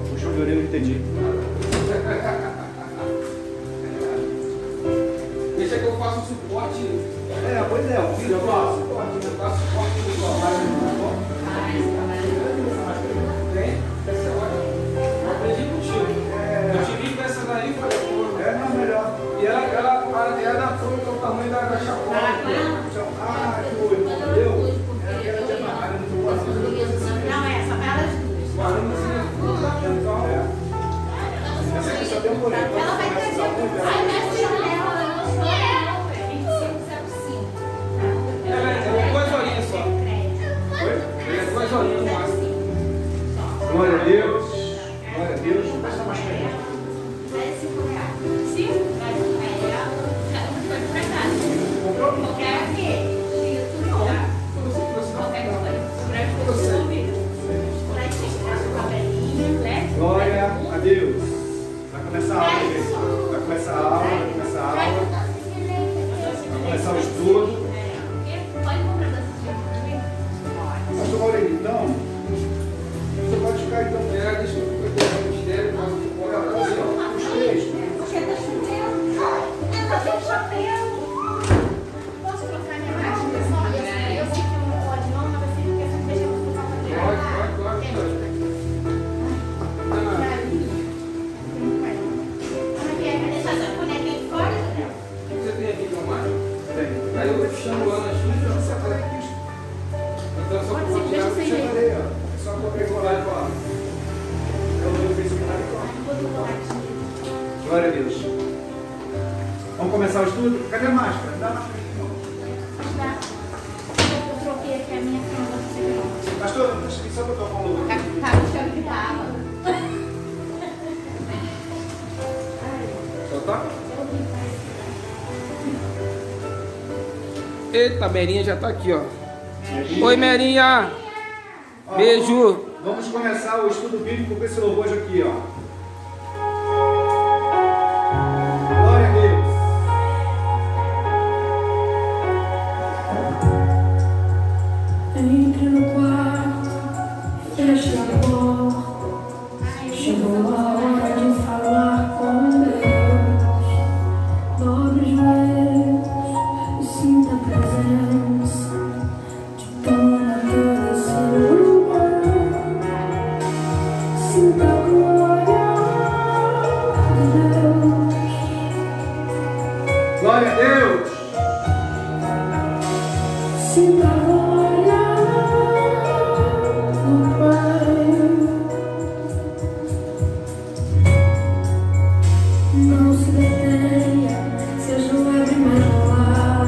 Puxão de orelha, eu entendi. Deixa que eu faço suporte. Pois é, o filho eu faço suporte. Eu faço suporte do tem? Essa hora. Eu aprendi contigo. Eu tive com essa daí, foi não, melhor. E ela foi com o tamanho da chacola. Entendeu? Ela tinha amarrado no coração. Não, essa para elas duas. Essa aqui só tem um boleto. Ela vai crescer. Ai, mexe nela, não sou. 25,05. Ela é 2 horinhas só. Oi? Ela é 2 horinhas no máximo. Glória a Deus. Glória a Deus. Passa mais pra mim. Glória a Deus. Vai começar a aula, gente. Vai começar a aula, vai começar a aula. Vai começar o estudo. Pastor Maurício, então, você pode ficar então. Deixa eu pegar o mistério, mas eu vou Os textos. Porque tá chovendo. Tá sem chapéu. Posso colocar minha máquina? Eu sei que não pode não, mas você quer que deixa eu colocar pra dentro. Pode. Você tem aqui no mar? Tem. Aí eu chamo ela na China. Então só Pode ser, vou deixa eu tirar. sair. É só colocar e colar e falar. É o meu Facebook e colar. Glória a Deus. Vamos começar o estudo? Cadê a máscara? Dá a máscara aqui, irmão. Eu troquei aqui a minha franja. Pastor, deixa aqui só para eu tocar um louvor. Tá puxando que tava. Só tá? Eita, a Merinha já tá aqui, ó. Oi, Merinha! Ó, Beijo! Vamos começar o estudo bíblico com esse louvor aqui, ó. Glória a Deus. Entre no quarto, fecha a porta. Chegou a hora de falar com Deus. Dobre os joelhos e sinta a presença de toda esse lugar. Sinta a glória de Deus. Glória a Deus. Sinta a glória do Pai. Não se detenha, seja leve mais no ar.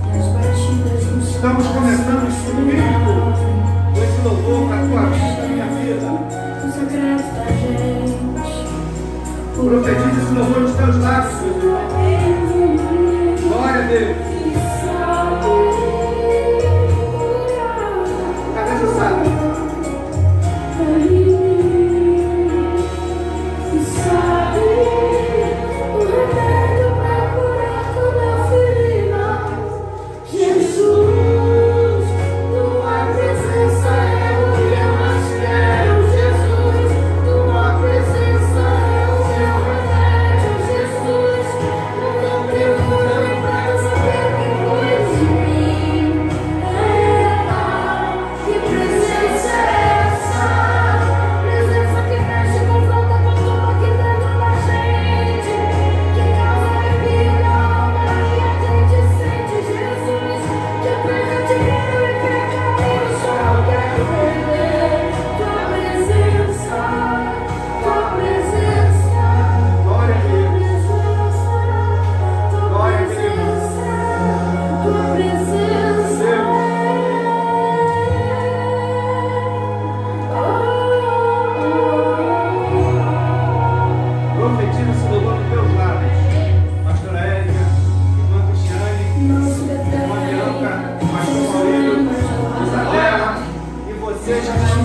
E as batidas do seu Estamos começando o estudo bíblico com esse louvor para a tua vida, minha vida. o secreto da gente. Profetiza esse louvor nos teus lábios, meu irmão. Glória a Deus. Cadê essa sala?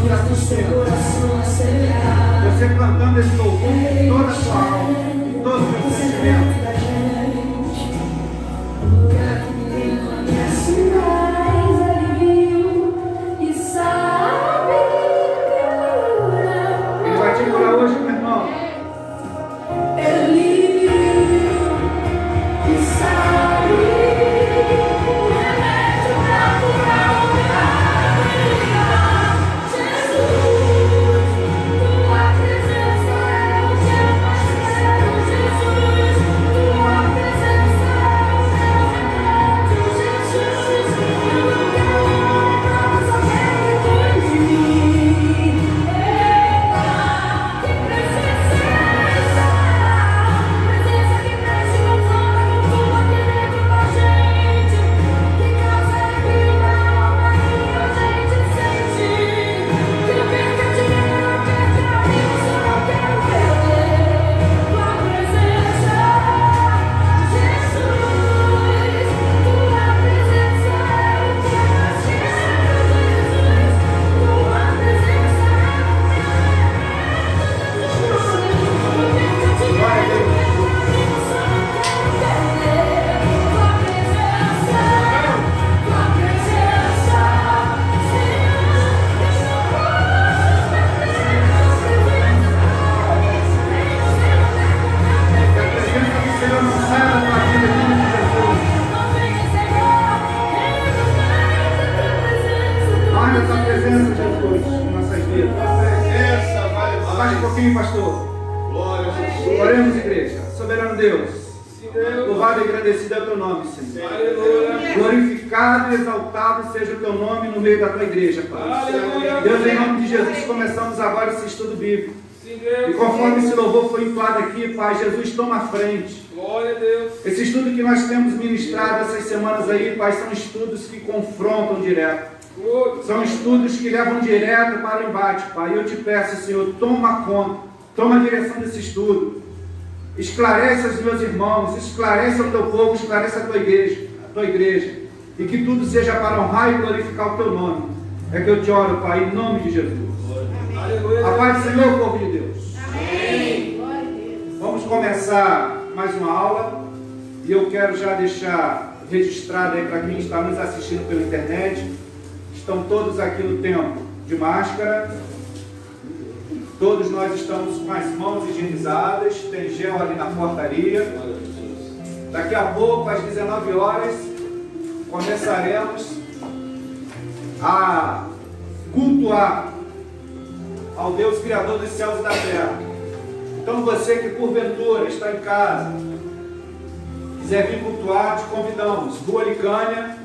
te assistindo. Você plantando esse louvor com toda a sua alma, com todo o seu sentimento. Ele vai te curar hoje, meu irmão. Pastor. Oremos, igreja. Soberano Deus, louvado e agradecido é o teu nome, Senhor. Glorificado e exaltado seja o teu nome no meio da tua igreja, Pai. Deus, em nome de Jesus, começamos agora esse estudo bíblico. E conforme esse louvor foi entoado aqui, Pai, Jesus toma a frente. Glória a Deus. Esse estudo que nós temos ministrado essas semanas aí, Pai, são estudos que confrontam direto. São estudos que levam direto para o embate, Pai. E eu te peço, Senhor, toma conta, toma a direção desse estudo. Esclarece os meus irmãos, esclarece o teu povo, esclarece a tua igreja. E que tudo seja para honrar e glorificar o teu nome. É que eu te oro, Pai, em nome de Jesus. A paz do Senhor, povo de Deus. Amém. Vamos começar mais uma aula. E eu quero já deixar registrado aí para quem está nos assistindo pela internet. Estão todos aqui no templo de máscara. Todos nós estamos com as mãos higienizadas. Tem gel ali na portaria. Daqui a pouco, às 19 horas, começaremos a cultuar ao Deus Criador dos céus e da terra. Então você que porventura está em casa, quiser vir cultuar, te convidamos. Rua Licânia,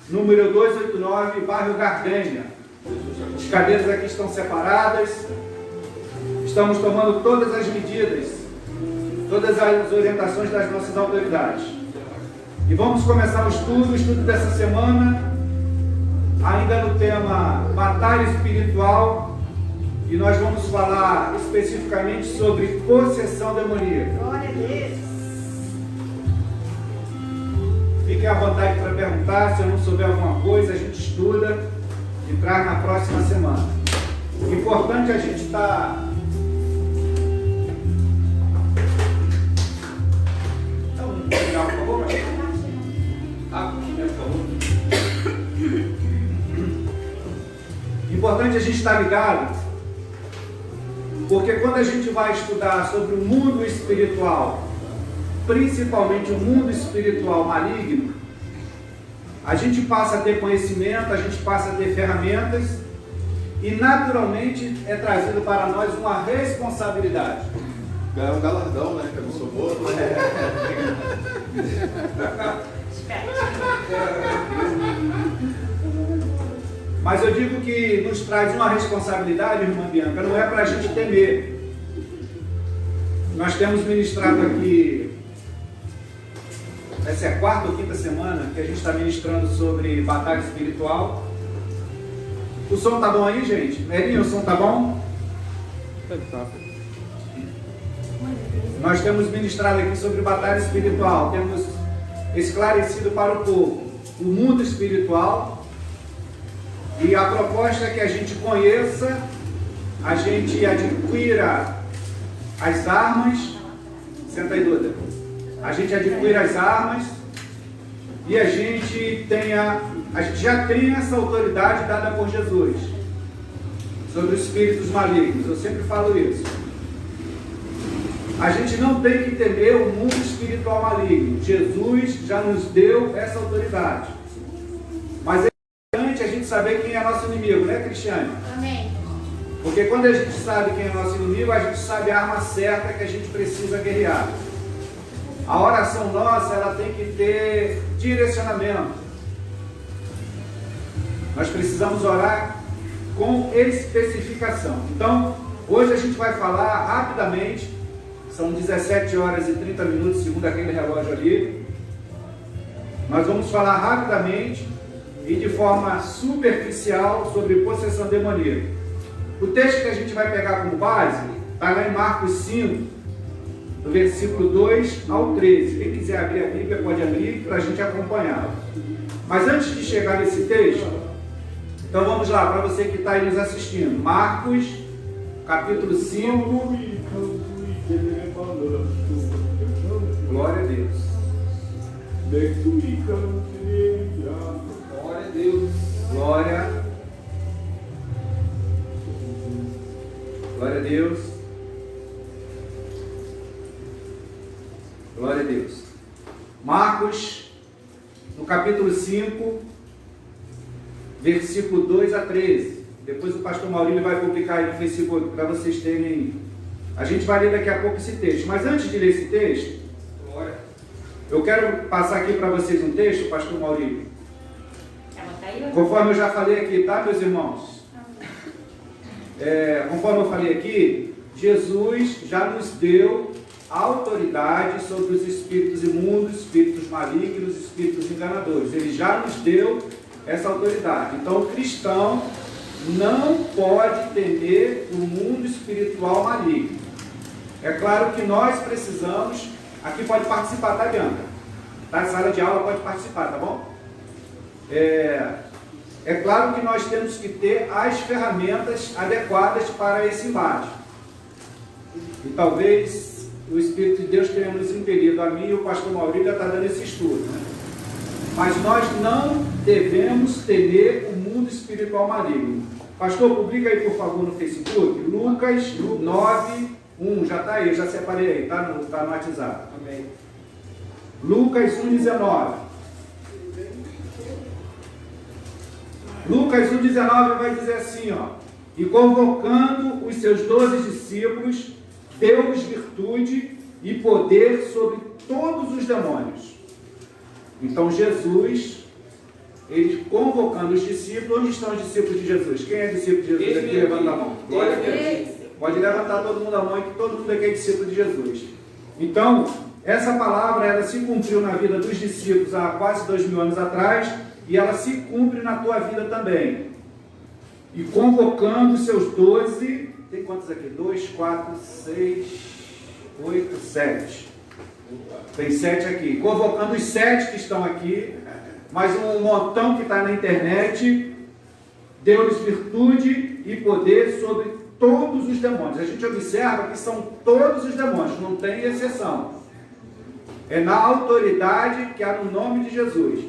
número 289, bairro Gardênia. As cadeiras aqui estão separadas. Estamos tomando todas as medidas, todas as orientações das nossas autoridades. E vamos começar o estudo dessa semana, ainda no tema batalha espiritual. E nós vamos falar especificamente sobre possessão demoníaca. Glória a Deus. Fiquem à vontade para perguntar. Se eu não souber alguma coisa, a gente estuda e traz na próxima semana. O importante é a gente estar... Então, por favor, por favor. Importante a gente estar ligado, porque quando a gente vai estudar sobre o mundo espiritual, principalmente o mundo espiritual maligno, a gente passa a ter conhecimento, a gente passa a ter ferramentas e naturalmente é trazido para nós uma responsabilidade. Ganhar um galardão, né? Que eu não sou boa. Mas eu digo que nos traz uma responsabilidade, irmã Bianca, não é para a gente temer. Nós temos ministrado aqui, essa é a 4ª ou 5ª semana que a gente está ministrando sobre batalha espiritual. O som tá bom aí, gente? Merinho, o som tá bom? Nós temos ministrado aqui sobre batalha espiritual, temos esclarecido para o povo o mundo espiritual E a proposta é que a gente conheça, a gente adquira as armas. Senta aí, Duda. A gente adquira as armas e a gente já tem essa autoridade dada por Jesus sobre os espíritos malignos. Eu sempre falo isso. A gente não tem que temer o mundo espiritual maligno. Jesus já nos deu essa autoridade. Mas é importante a gente saber quem é nosso inimigo, né, Cristiane? Amém. Porque quando a gente sabe quem é nosso inimigo, a gente sabe a arma certa que a gente precisa guerrear. A oração nossa, ela tem que ter direcionamento. Nós precisamos orar com especificação. Então, hoje a gente vai falar rapidamente. São 17 horas e 30 minutos, segundo aquele relógio ali. Nós vamos falar rapidamente e de forma superficial sobre possessão demoníaca. O texto que a gente vai pegar como base está lá em Marcos 5, do versículo 2 ao 13. Quem quiser abrir a Bíblia pode abrir para a gente acompanhar. Mas antes de chegar nesse texto, então vamos lá, para você que está aí nos assistindo. Marcos, capítulo 5. Glória a Deus. Glória a Deus. Glória. Glória a Deus. Glória a Deus. Marcos, no capítulo 5, versículo 2 a 13. Depois o pastor Maurílio vai publicar aí no Facebook para vocês terem. A gente vai ler daqui a pouco esse texto. Mas antes de ler esse texto, eu quero passar aqui para vocês um texto, pastor Maurílio. Conforme eu já falei aqui, tá, meus irmãos? Conforme eu falei aqui, Jesus já nos deu autoridade sobre os espíritos imundos, espíritos malignos, espíritos enganadores. Ele já nos deu essa autoridade. Então, o cristão não pode temer o mundo espiritual maligno. É claro que nós precisamos, aqui pode participar, tá, Bianca? Da sala de aula pode participar, tá bom? É claro que nós temos que ter as ferramentas adequadas para esse embate. E talvez o Espírito de Deus tenha nos impedido, a mim e o pastor Maurílio já está dando esse estudo, né? Mas nós não devemos temer o mundo espiritual maligno. Pastor, publica aí por favor no Facebook, Lucas 9:1, já está aí, já separei aí, está no WhatsApp. Amém. Lucas 1:19. Lucas 1:19 vai dizer assim, ó: e convocando os seus 12 discípulos, deu-lhes virtude e poder sobre todos os demônios. Então Jesus, ele convocando os discípulos. Onde estão os discípulos de Jesus? Quem é discípulo de Jesus aqui? Levanta a mão. Glória a Deus. Pode levantar todo mundo a mão, que todo mundo aqui é discípulo de Jesus. Então, essa palavra, ela se cumpriu na vida dos discípulos há quase 2000 anos atrás, e ela se cumpre na tua vida também. E convocando os seus 12, tem quantos aqui? 2, 4, 6, 8, 7. Tem 7 aqui. Convocando os 7 que estão aqui, mais um montão que está na internet, deu-lhes virtude e poder sobre todos os demônios. A gente observa que são todos os demônios, não tem exceção. É na autoridade que há no nome de Jesus.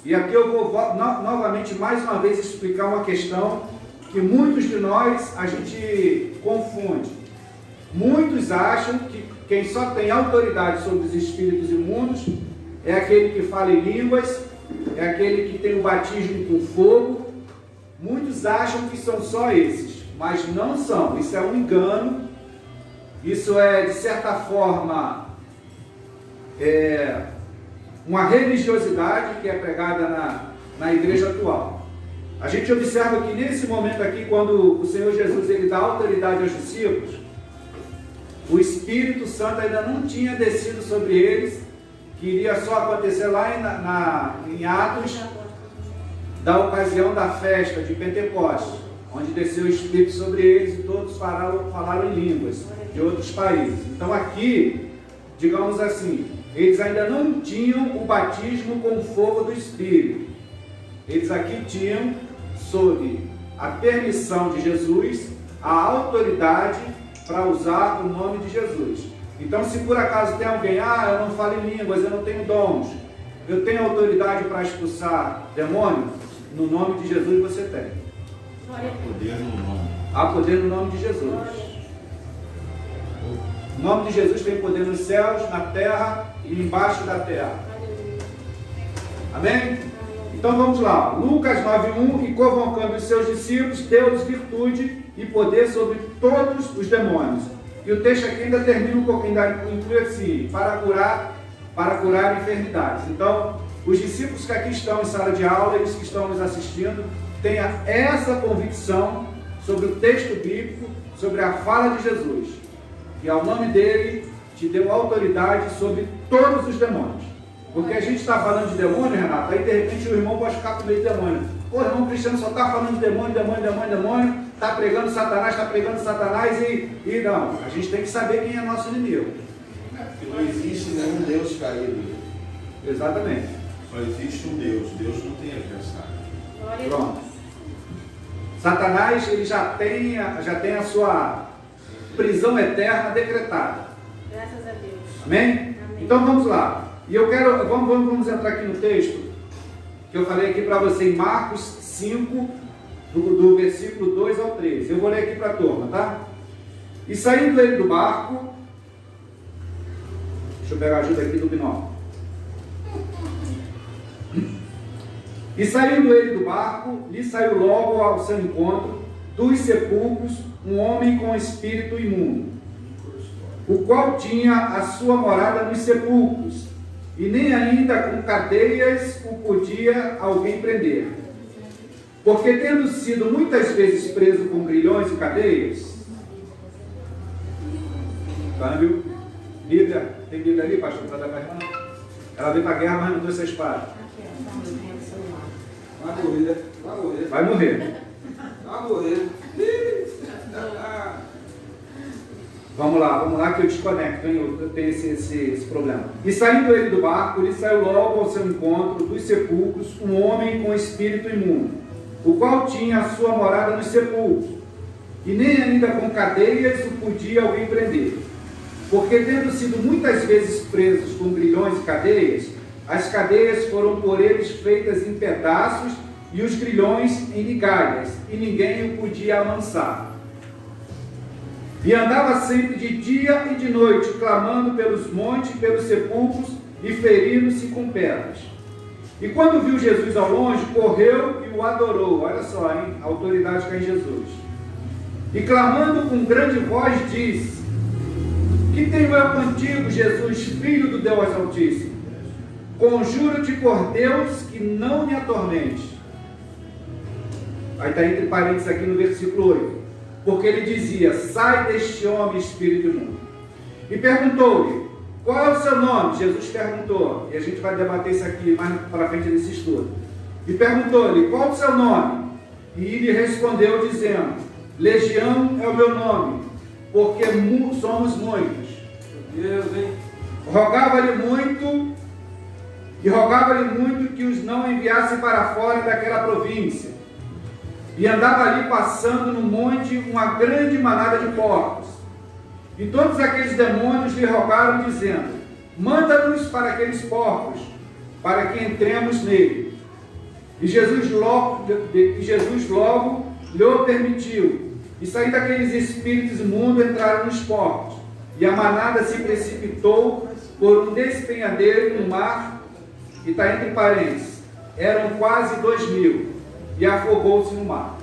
E aqui eu vou novamente, mais uma vez, explicar uma questão que muitos de nós a gente confunde. Muitos acham que quem só tem autoridade sobre os espíritos imundos é aquele que fala em línguas, é aquele que tem o batismo com fogo. Muitos acham que são só esses, mas não são. Isso é um engano. Isso é, de certa forma, uma religiosidade que é pregada na igreja atual. A gente observa que nesse momento aqui, quando o Senhor Jesus ele dá autoridade aos discípulos, o Espírito Santo ainda não tinha descido sobre eles, que iria só acontecer lá em Atos, da ocasião da festa de Pentecostes, onde desceu o Espírito sobre eles e todos falaram em línguas de outros países. Então aqui, digamos assim, eles ainda não tinham o batismo com o fogo do Espírito. Eles aqui tinham sob a permissão de Jesus, a autoridade para usar o nome de Jesus. Então, se por acaso tem alguém, eu não falo em línguas, eu não tenho dons, eu tenho autoridade para expulsar demônio, no nome de Jesus você tem. Poder no nome. Há poder no nome de Jesus. O nome de Jesus tem poder nos céus, na terra e embaixo da terra. Amém? Então vamos lá. Lucas 9:1, e convocando os seus discípulos, deu-lhes virtude e poder sobre todos os demônios. E o texto aqui ainda termina um pouquinho, ainda inclui assim, para curar enfermidades. Então, os discípulos que aqui estão em sala de aula, eles que estão nos assistindo, tenha essa convicção sobre o texto bíblico, sobre a fala de Jesus, que ao nome dele te deu autoridade sobre todos os demônios. Porque a gente está falando de demônio, Renato, aí de repente o irmão pode ficar com medo de demônio. O irmão cristiano só está falando de demônio, está pregando Satanás e não, a gente tem que saber quem é nosso inimigo. Porque não existe nenhum Deus caído. Exatamente. Só existe um Deus. Deus não tem adversário. Pronto. Satanás, ele já tem a sua prisão eterna decretada. Graças a Deus. Amém? Amém. Então vamos lá. E eu quero, vamos entrar aqui no texto que eu falei aqui para você em Marcos 5, do versículo 2 ao 13. Eu vou ler aqui para a turma, tá? E saindo ele do barco, deixa eu pegar a ajuda aqui do binóculo. E saindo ele do barco, lhe saiu logo ao seu encontro dos sepulcros um homem com espírito imundo, o qual tinha a sua morada nos sepulcros, e nem ainda com cadeias o podia alguém prender. Porque tendo sido muitas vezes preso com grilhões e cadeias, viu? Bíblia, tem Bíblia ali, pastor, para dar para a irmã? Ela veio para a guerra, mas não trouxe a espada. Vai morrer. Vai morrer. Vai morrer. Vamos lá que eu desconecto, eu tenho esse problema. E saindo ele do barco, ele saiu logo ao seu encontro dos sepulcros um homem com espírito imundo, o qual tinha a sua morada nos sepulcros, e nem ainda com cadeias o podia alguém prender. Porque tendo sido muitas vezes presos com grilhões e cadeias, as cadeias foram por eles feitas em pedaços e os grilhões em migalhas, e ninguém o podia amansar. E andava sempre de dia e de noite, clamando pelos montes e pelos sepulcros, e ferindo-se com pedras. E quando viu Jesus ao longe, correu e o adorou. Olha só, hein? A autoridade que é em Jesus. E clamando com grande voz, disse: Que tenho eu contigo, Jesus, Filho do Deus Altíssimo? Conjuro-te por Deus que não me atormente. Aí está entre parênteses aqui no versículo 8. Porque ele dizia: Sai deste homem, espírito imundo. E perguntou-lhe: Qual é o seu nome? Jesus perguntou. E a gente vai debater isso aqui mais para frente nesse estudo. E perguntou-lhe: Qual é o seu nome? E ele respondeu dizendo: Legião é o meu nome, porque somos muitos. Deus, hein? Rogava-lhe muito que os não enviasse para fora daquela província. E andava ali passando no monte uma grande manada de porcos. E todos aqueles demônios lhe rogaram, dizendo: Manda-nos para aqueles porcos, para que entremos nele. E Jesus logo lhe o permitiu. E saindo aqueles espíritos imundos, entraram nos porcos. E a manada se precipitou por um despenhadeiro no mar, e está entre parênteses, eram quase 2.000, e afogou-se no mar.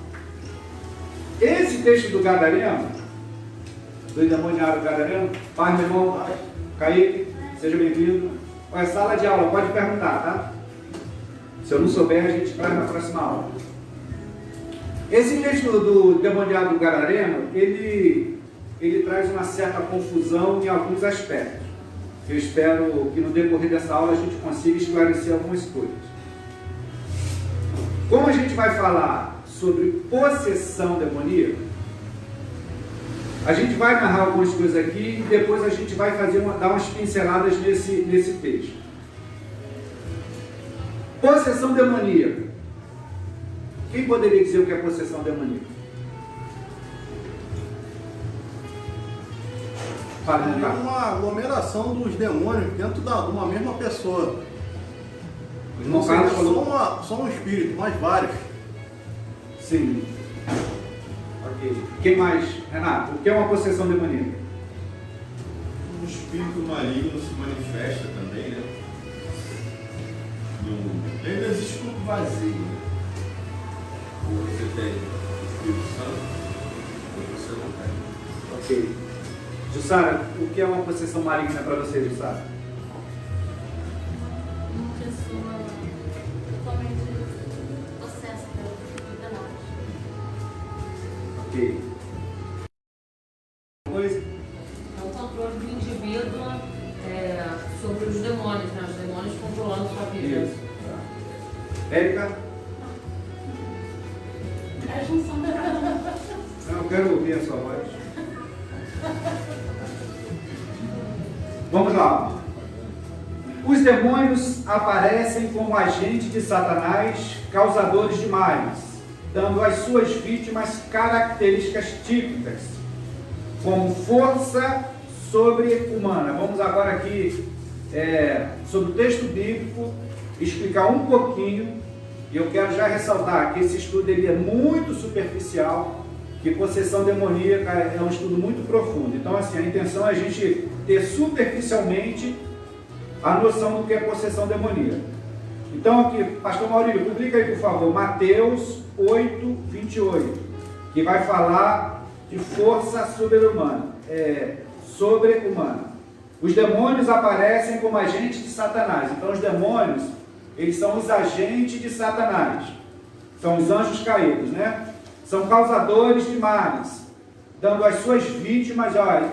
Esse texto do Gadareno, do endemoniado Gadareno, pai, meu irmão, Kaique, seja bem-vindo. Olha, sala de aula, pode perguntar, tá? Se eu não souber, a gente traz na próxima aula. Esse texto do endemoniado Gadareno, ele traz uma certa confusão em alguns aspectos. Eu espero que no decorrer dessa aula a gente consiga esclarecer algumas coisas. Como a gente vai falar sobre possessão demoníaca, a gente vai narrar algumas coisas aqui e depois a gente vai dar umas pinceladas nesse texto. Possessão demoníaca. O Quem poderia dizer o que é possessão demoníaca? Fala, É Ricardo. uma aglomeração dos demônios dentro de uma mesma pessoa. O irmão Não Carlos seja falou. só um espírito, mas vários. Sim. Ok. Quem mais? Renato, o que é uma possessão demoníaca? Um espírito maligno se manifesta também, né? Ele existe como vazio, né? Ou você tem o Espírito Santo, ou você não tem. Ok. Jussara, o que é uma possessão maligna para você, Jussara? Uma pessoa totalmente possessa pelo demônio. Ok. Coisa? É o controle do indivíduo sobre os demônios, né? Os demônios controlando sua vida. Isso. Érica? É a junção da Não, eu quero ouvir a sua voz. Vamos lá. Os demônios aparecem como agentes de Satanás, causadores de males, dando às suas vítimas características típicas, como força sobre-humana. Vamos agora aqui, sobre o texto bíblico, explicar um pouquinho, e eu quero já ressaltar que esse estudo ele é muito superficial, que possessão demoníaca é um estudo muito profundo. Então, assim, a intenção é a gente ter superficialmente a noção do que é possessão demoníaca. Então, aqui, Pastor Maurílio, publica aí, por favor, Mateus 8, 28, que vai falar de força sobre-humana. Sobre-humana. Os demônios aparecem como agentes de Satanás. Então, os demônios, eles são os agentes de Satanás. São os anjos caídos, né? São causadores de males, dando às suas vítimas,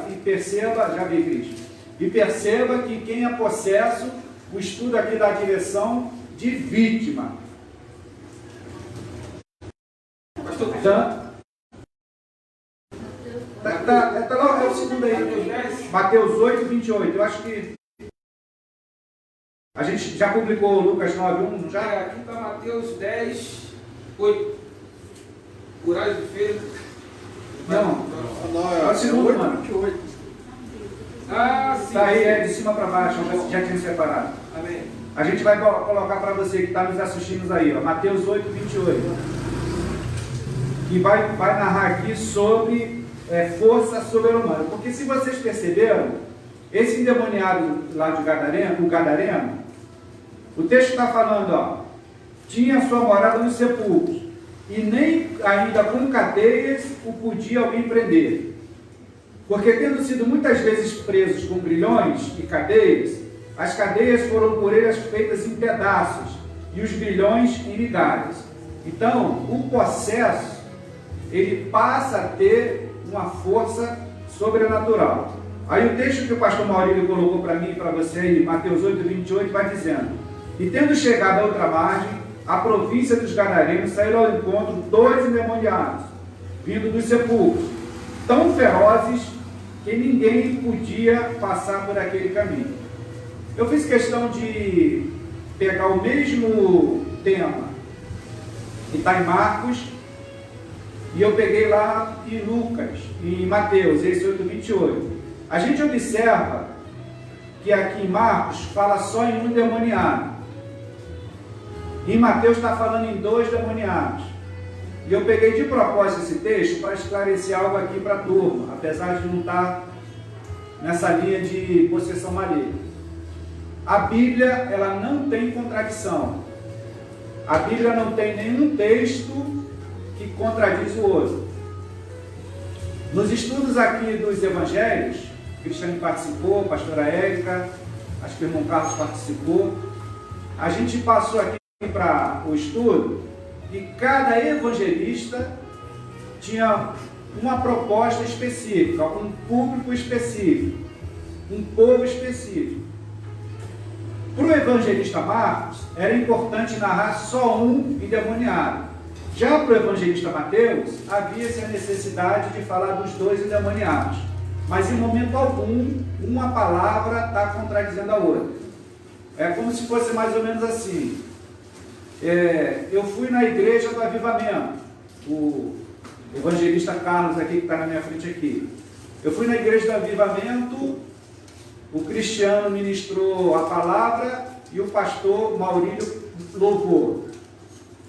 e perceba, já vi, Cristo, e perceba que quem é possesso, o estudo aqui dá a direção de vítima. Pastor, Tá lá, é o segundo aí, Mateus 8, 28, eu acho que a gente já publicou Lucas 9, 1, já? aqui está Mateus 10, 8. Curais de feira. Não, Não, é o segundo, 8, mano. 28. Ah, sim. Tá aí, de cima para baixo, já tinha separado. Amém. A gente vai colocar para você que está nos assistindo aí, ó, Mateus 8, 28. E vai narrar aqui sobre força sobre-humana. Porque se vocês perceberam, esse endemoniado lá de Gadareno, o Gadareno, o texto está falando, tinha sua morada nos sepulcros, e nem ainda com cadeias o podia alguém prender. Porque tendo sido muitas vezes presos com grilhões e cadeias, as cadeias foram por eles feitas em pedaços, e os grilhões em migalhas. Então, o possesso, ele passa a ter uma força sobrenatural. Aí o texto que o pastor Maurílio colocou para mim e para você aí, Mateus 8, 28, vai dizendo: e tendo chegado à outra margem, a província dos Gadarenos saíram ao encontro 2 endemoniados, vindo dos sepulcros, tão ferozes que ninguém podia passar por aquele caminho. Eu fiz questão de pegar o mesmo tema que está em Marcos, e eu peguei lá em Lucas, em Mateus, esse 8, 28. A gente observa que aqui em Marcos fala só em um endemoniado. Em Mateus está falando em 2 demoniados. E eu peguei de propósito esse texto para esclarecer algo aqui para a turma, apesar de não estar nessa linha de possessão maligna. A Bíblia, ela não tem contradição. A Bíblia não tem nenhum texto que contradiz o outro. Nos estudos aqui dos evangelhos, Cristiane participou, a pastora Érica, acho que o irmão Carlos participou, a gente passou aqui para o estudo e cada evangelista tinha uma proposta específica, um público específico, um povo específico. Para o evangelista Marcos, era importante narrar só um endemoniado. Já para o evangelista Mateus, havia-se a necessidade de falar dos 2 endemoniados. Mas em momento algum, uma palavra está contradizendo a outra. É como se fosse mais ou menos assim. Eu fui na igreja do Avivamento, o evangelista Carlos aqui, que está na minha frente aqui. Eu fui na igreja do Avivamento, o Cristiano ministrou a palavra e o pastor Maurílio louvou.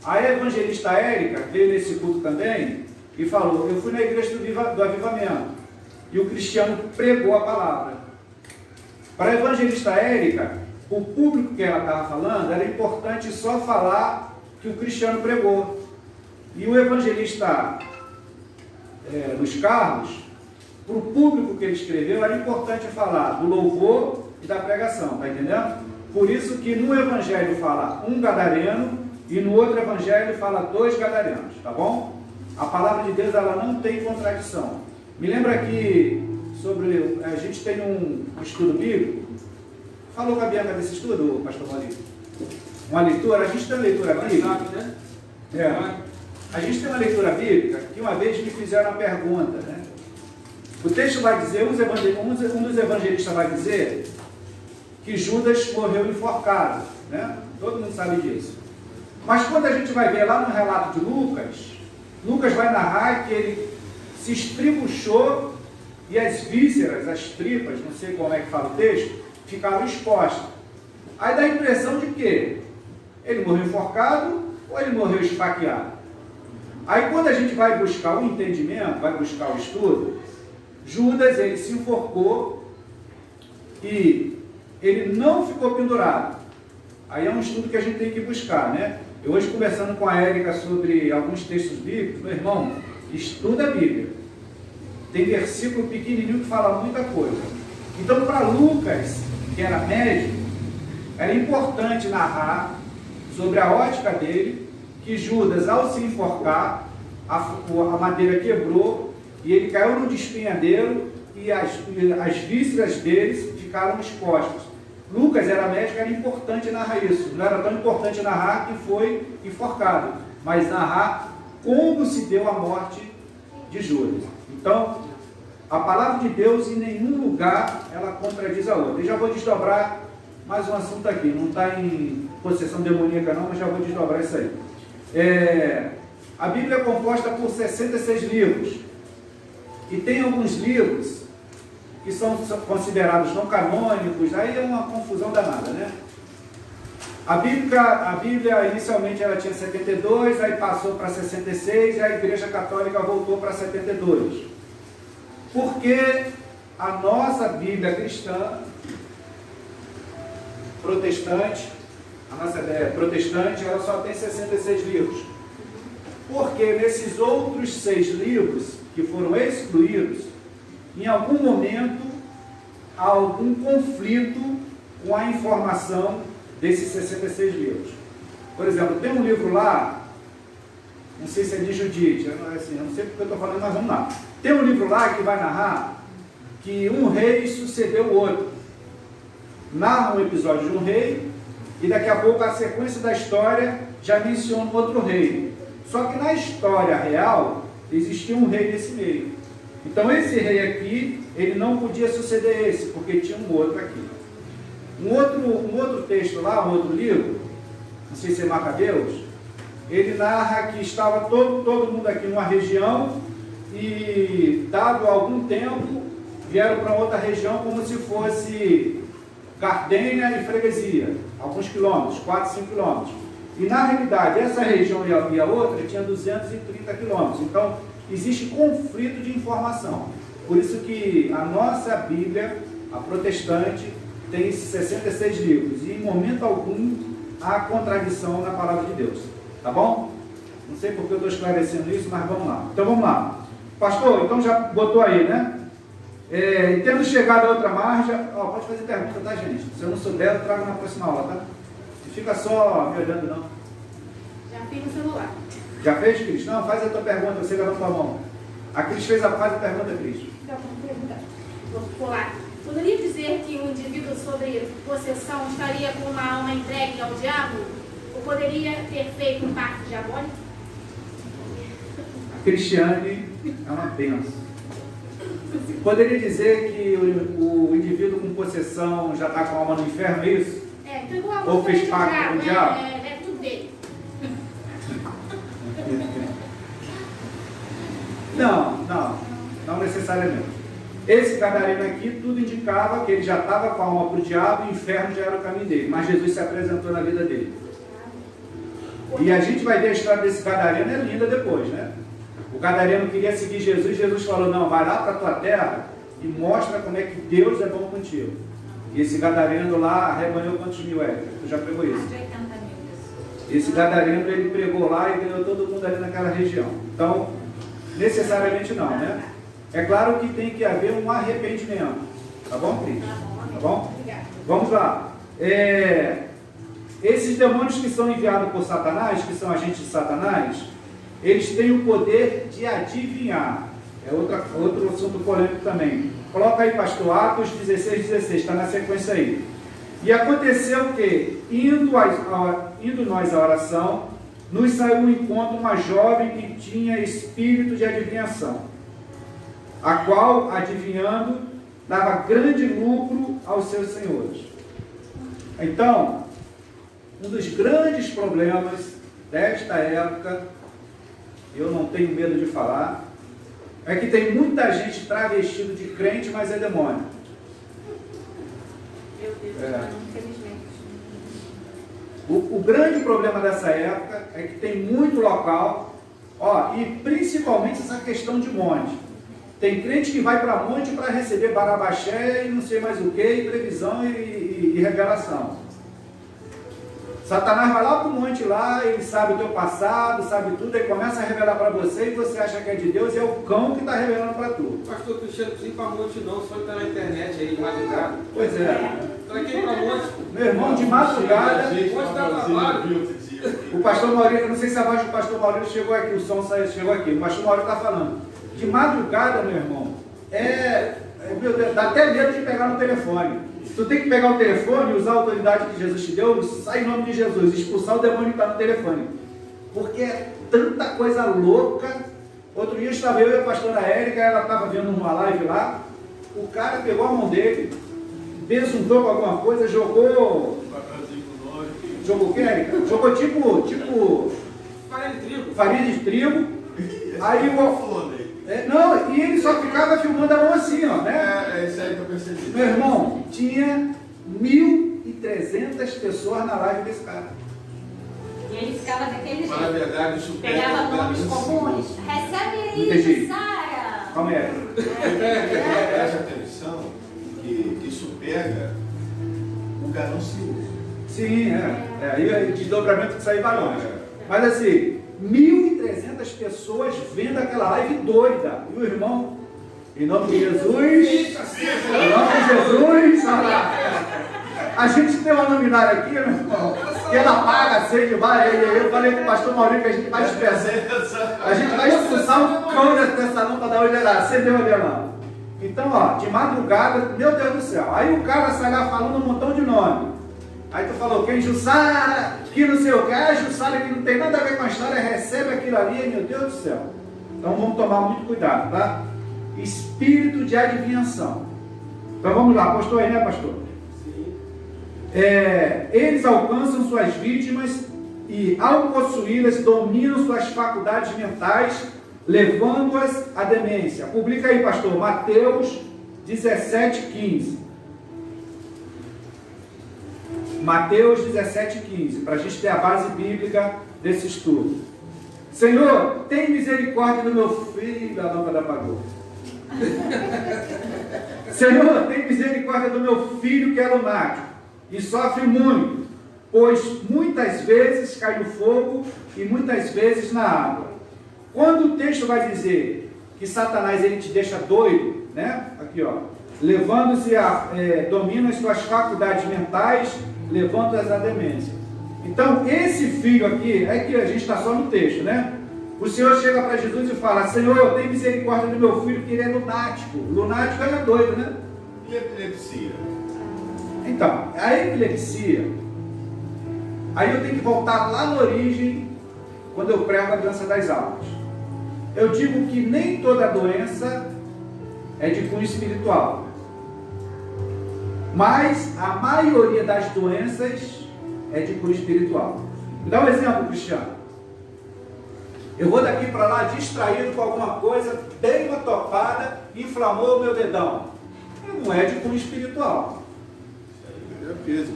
A evangelista Érica veio nesse culto também e falou, eu fui na igreja do Avivamento e o Cristiano pregou a palavra. Para a evangelista Érica, o público que ela estava falando, era importante só falar que o Cristiano pregou. E o evangelista Luiz Carlos, para o público que ele escreveu, era importante falar do louvor e da pregação, está entendendo? Por isso que no evangelho fala um gadareno e no outro evangelho fala 2 gadarenos, tá bom? A palavra de Deus, ela não tem contradição. Me lembra que sobre, a gente tem um estudo bíblico. Falou com a Bianca desse estudo, pastor Maurício? Uma leitura, a gente tem uma leitura bíblica. A gente tem uma leitura bíblica que uma vez me fizeram uma pergunta, né? O texto vai dizer, um dos evangelistas vai dizer que Judas morreu enforcado, né? Todo mundo sabe disso. Mas quando a gente vai ver lá no relato de Lucas, Lucas vai narrar que ele se estribuchou e as vísceras, as tripas, não sei como é que fala o texto, ficaram expostas. Aí dá a impressão de que ele morreu enforcado ou ele morreu esfaqueado. Aí quando a gente vai buscar o entendimento, vai buscar o estudo, Judas, ele se enforcou e ele não ficou pendurado. Aí é um estudo que a gente tem que buscar, né? Eu hoje conversando com a Érica sobre alguns textos bíblicos, meu irmão, estuda a Bíblia. Tem versículo pequenininho que fala muita coisa. Então, para Lucas, que era médico, era importante narrar sobre a ótica dele, que Judas, ao se enforcar, a madeira quebrou e ele caiu no despenhadeiro e as vísceras deles ficaram expostas. Lucas era médico, era importante narrar isso. Não era tão importante narrar que foi enforcado, mas narrar como se deu a morte de Judas. Então, a palavra de Deus em nenhum lugar ela contradiz a outra. Eu já vou desdobrar mais um assunto aqui. Não está em possessão demoníaca não, mas já vou desdobrar isso aí. A Bíblia é composta por 66 livros. E tem alguns livros que são considerados não canônicos, aí é uma confusão danada, né? A Bíblia inicialmente ela tinha 72, aí passou para 66, e a Igreja Católica voltou para 72. Porque a nossa Bíblia cristã, protestante, a nossa protestante, ela só tem 66 livros. Porque nesses outros 6 livros que foram excluídos, em algum momento, há algum conflito com a informação desses 66 livros. Por exemplo, tem um livro lá, não sei se é de Judite, eu não sei porque eu estou falando, mas vamos lá. Tem um livro lá que vai narrar que um rei sucedeu o outro. Narra um episódio de um rei, e daqui a pouco a sequência da história já menciona um outro rei. Só que na história real, existia um rei nesse meio. Então esse rei aqui, ele não podia suceder esse, porque tinha um outro aqui. Um outro texto lá, um outro livro, não sei se é Macabeus, ele narra que estava todo mundo aqui numa região e, dado algum tempo, vieram para outra região como se fosse Gardênia e Freguesia, alguns quilômetros, 4, 5 quilômetros. E na realidade, essa região e a outra tinha 230 quilômetros. Então, existe conflito de informação. Por isso que a nossa Bíblia, a protestante, tem esses 66 livros. E em momento algum há contradição na palavra de Deus. Tá bom? Não sei porque eu estou esclarecendo isso, mas vamos lá. Então vamos lá. Pastor, então já botou aí, né? Tendo chegado a outra margem, pode fazer pergunta, tá, gente? Se eu não souber, eu trago na próxima aula, tá? Não fica só me olhando, não. Já fiz no celular. Já fez, Cris? Não, faz a tua pergunta, você levantou a mão. A Cris faz a pergunta, Cris. Então, vou perguntar. Vou pular. Poderia dizer que um indivíduo sobre possessão estaria com uma alma entregue ao diabo? Ou poderia ter feito um pacto diabólico? A Cristiane é uma bênção. Poderia dizer que o indivíduo com possessão já está com a alma no inferno, é isso? Pegou a Ou fez pacto com o diabo? É tudo dele. Não necessariamente. Esse gadareno aqui, tudo indicava que ele já estava com a alma para o diabo e o inferno já era o caminho dele. Mas Jesus se apresentou na vida dele. E a gente vai ver a história desse gadareno, é linda depois, né? O gadareno queria seguir Jesus, Jesus falou, não, vai lá para a tua terra e mostra como é que Deus é bom contigo. E esse gadareno lá arrebanhou quantos mil, Érica? Tu já pegou isso? 80 mil pessoas. Esse gadareno, ele pregou lá e ganhou todo mundo ali naquela região. Então, necessariamente não, né? É claro que tem que haver um arrependimento. Tá bom, Cris? Tá bom? Vamos lá. Esses demônios que são enviados por Satanás, que são agentes de Satanás, eles têm o poder de adivinhar. É outro assunto polêmico também. Coloca aí, pastor, Atos 16:16, está na sequência aí. E aconteceu que, indo nós à oração, nos saiu um encontro uma jovem que tinha espírito de adivinhação, a qual, adivinhando, dava grande lucro aos seus senhores. Então, um dos grandes problemas desta época, eu não tenho medo de falar, é que tem muita gente travestido de crente, mas é demônio. Meu Deus, infelizmente. O grande problema dessa época é que tem muito local, e principalmente essa questão de monte. Tem crente que vai para monte para receber barabaxé e não sei mais o que, e previsão e revelação. Satanás vai lá para o monte lá, ele sabe o teu passado, sabe tudo, aí começa a revelar para você e você acha que é de Deus e é o cão que está revelando para tu. Pastor Cristiano, não precisa ir para monte não, só está na internet aí de madrugada. Pois é. Para quem para monte? Meu irmão, de madrugada, o pastor Maurício, eu não sei se a voz do pastor Maurício chegou aqui, o som chegou aqui, o pastor Maurício está falando. De madrugada, meu irmão, meu Deus, dá até medo de pegar no telefone. Tu tem que pegar o telefone e usar a autoridade que Jesus te deu, sai em nome de Jesus, expulsar o demônio que está no telefone. Porque é tanta coisa louca. Outro dia estava eu e a pastora Érica, ela estava vendo uma live lá, o cara pegou a mão dele, besuntou com alguma coisa, jogou... Jogou o que, Érica? Jogou tipo... Farinha de trigo. Aí o... não, e ele só ficava filmando a mão assim, né? É isso aí que eu percebi. Meu irmão, tinha 1.300 pessoas na live desse cara. E ele ficava daquele Mas na jeito. verdade isso Pegava nomes comuns. Recebe Entendi. aí, Sara. Calma aí. Preste atenção que isso pega o ganancioso. Sim, aí desdobramento que sair balões. Mas assim, 1.300 pessoas vendo aquela live doida. E o irmão, em nome de Jesus, em nome de Jesus, a gente tem uma luminária aqui, meu irmão, que ela paga, acende, vai. Eu falei com o pastor Maurício que a gente vai dispersar. A gente vai expulsar um cão dessa lâmpada hoje, ela acendeu ali a lâmpada. Então, de madrugada, meu Deus do céu. Aí o cara sai lá falando um montão de nome. Aí tu falou, quem Jussara, que não sei o que, Jussara que não tem nada a ver com a história, recebe aquilo ali, meu Deus do céu. Então vamos tomar muito cuidado, tá? Espírito de adivinhação. Então vamos lá, postou aí, né, pastor? Sim. Eles alcançam suas vítimas e, ao possuí-las, dominam suas faculdades mentais, levando-as à demência. Publica aí, pastor, Mateus 17:15. Mateus 17:15, para a gente ter a base bíblica desse estudo. Senhor, tem misericórdia do meu filho, a lâmpada apagou. Senhor, tem misericórdia do meu filho que é lunático e sofre muito, pois muitas vezes cai no fogo e muitas vezes na água. Quando o texto vai dizer que Satanás ele te deixa doido, né? Aqui, levando-se domina as suas faculdades mentais, levando-as à demência. Então, esse filho aqui, é que a gente está só no texto, né? O Senhor chega para Jesus e fala, Senhor, eu tenho misericórdia do meu filho, que ele é lunático. Lunático é doido, né? E epilepsia? Então, a epilepsia, aí eu tenho que voltar lá na origem, quando eu prego a doença das almas. Eu digo que nem toda doença é de cunho espiritual. Mas a maioria das doenças é de cunho espiritual. Vou dar um exemplo, Cristiano. Eu vou daqui para lá distraído com alguma coisa, dei uma topada, inflamou o meu dedão. Não é de cunho espiritual.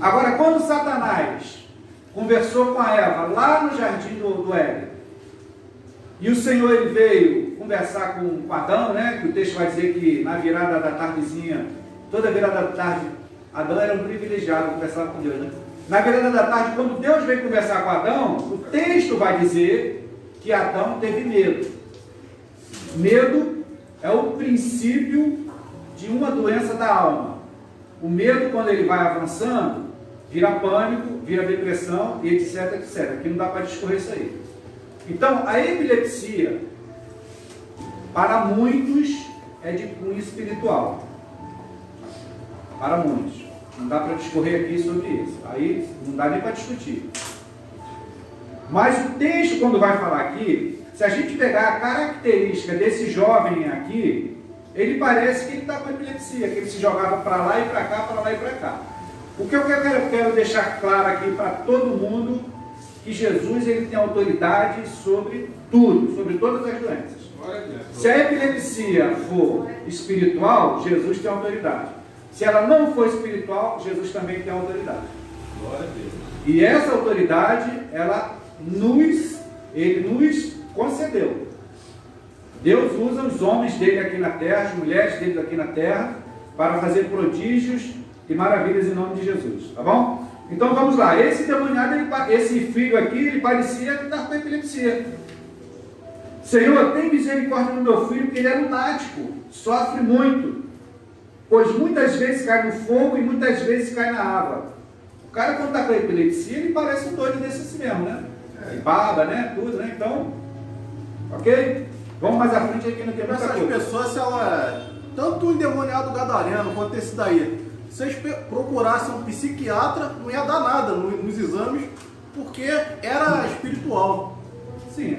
Agora, quando Satanás conversou com a Eva lá no jardim do Éden, e o Senhor ele veio conversar com Adão, né? Que o texto vai dizer que na virada da tardezinha, toda virada da tarde, Adão era um privilegiado, conversava com Deus, né? Na virada da tarde, quando Deus veio conversar com Adão, o texto vai dizer que Adão teve medo. Medo é o princípio de uma doença da alma. O medo, quando ele vai avançando, vira pânico, vira depressão e etc, etc. Aqui não dá para discorrer isso aí. Então, a epilepsia, para muitos, é de cunho espiritual. Para muitos. Não dá para discorrer aqui sobre isso. Aí não dá nem para discutir. Mas o texto, quando vai falar aqui, se a gente pegar a característica desse jovem aqui, ele parece que ele está com epilepsia, que ele se jogava para lá e para cá, para lá e para cá. O que eu quero deixar claro aqui para todo mundo, que Jesus ele tem autoridade sobre tudo, sobre todas as doenças. Se a epilepsia for espiritual, Jesus tem autoridade. Se ela não for espiritual, Jesus também tem autoridade. E essa autoridade, ele nos concedeu. Deus usa os homens dele aqui na terra, as mulheres dele aqui na terra, para fazer prodígios e maravilhas em nome de Jesus. Tá bom? Então vamos lá. Esse demoniado, esse filho aqui, ele parecia que estava com epilepsia. Senhor, tem misericórdia do meu filho, porque ele é lunático, sofre muito. Pois muitas vezes cai no fogo e muitas vezes cai na água. O cara, quando está com epilepsia, ele parece um doido desse assim mesmo, né? E baba, né? Tudo, né? Então, ok? Vamos mais à frente aqui, não tem muita coisa. Essas pessoas, se ela, tanto o endemoniado gadareno quanto esse daí, se eles procurassem um psiquiatra, não ia dar nada nos exames, porque era espiritual. Sim,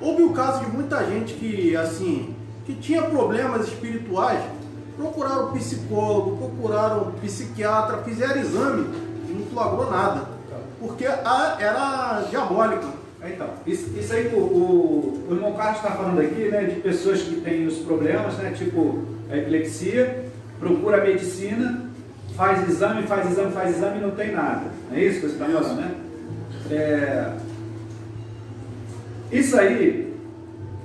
houve o caso de muita gente que, assim, que tinha problemas espirituais, procuraram psicólogo, procuraram psiquiatra, fizeram exame e não flagrou nada, porque era diabólica. Então, isso aí o irmão Carlos está falando aqui, né, de pessoas que têm os problemas, né, tipo a epilepsia, procura a medicina, faz exame e não tem nada. É isso que você está falando, né? Isso aí,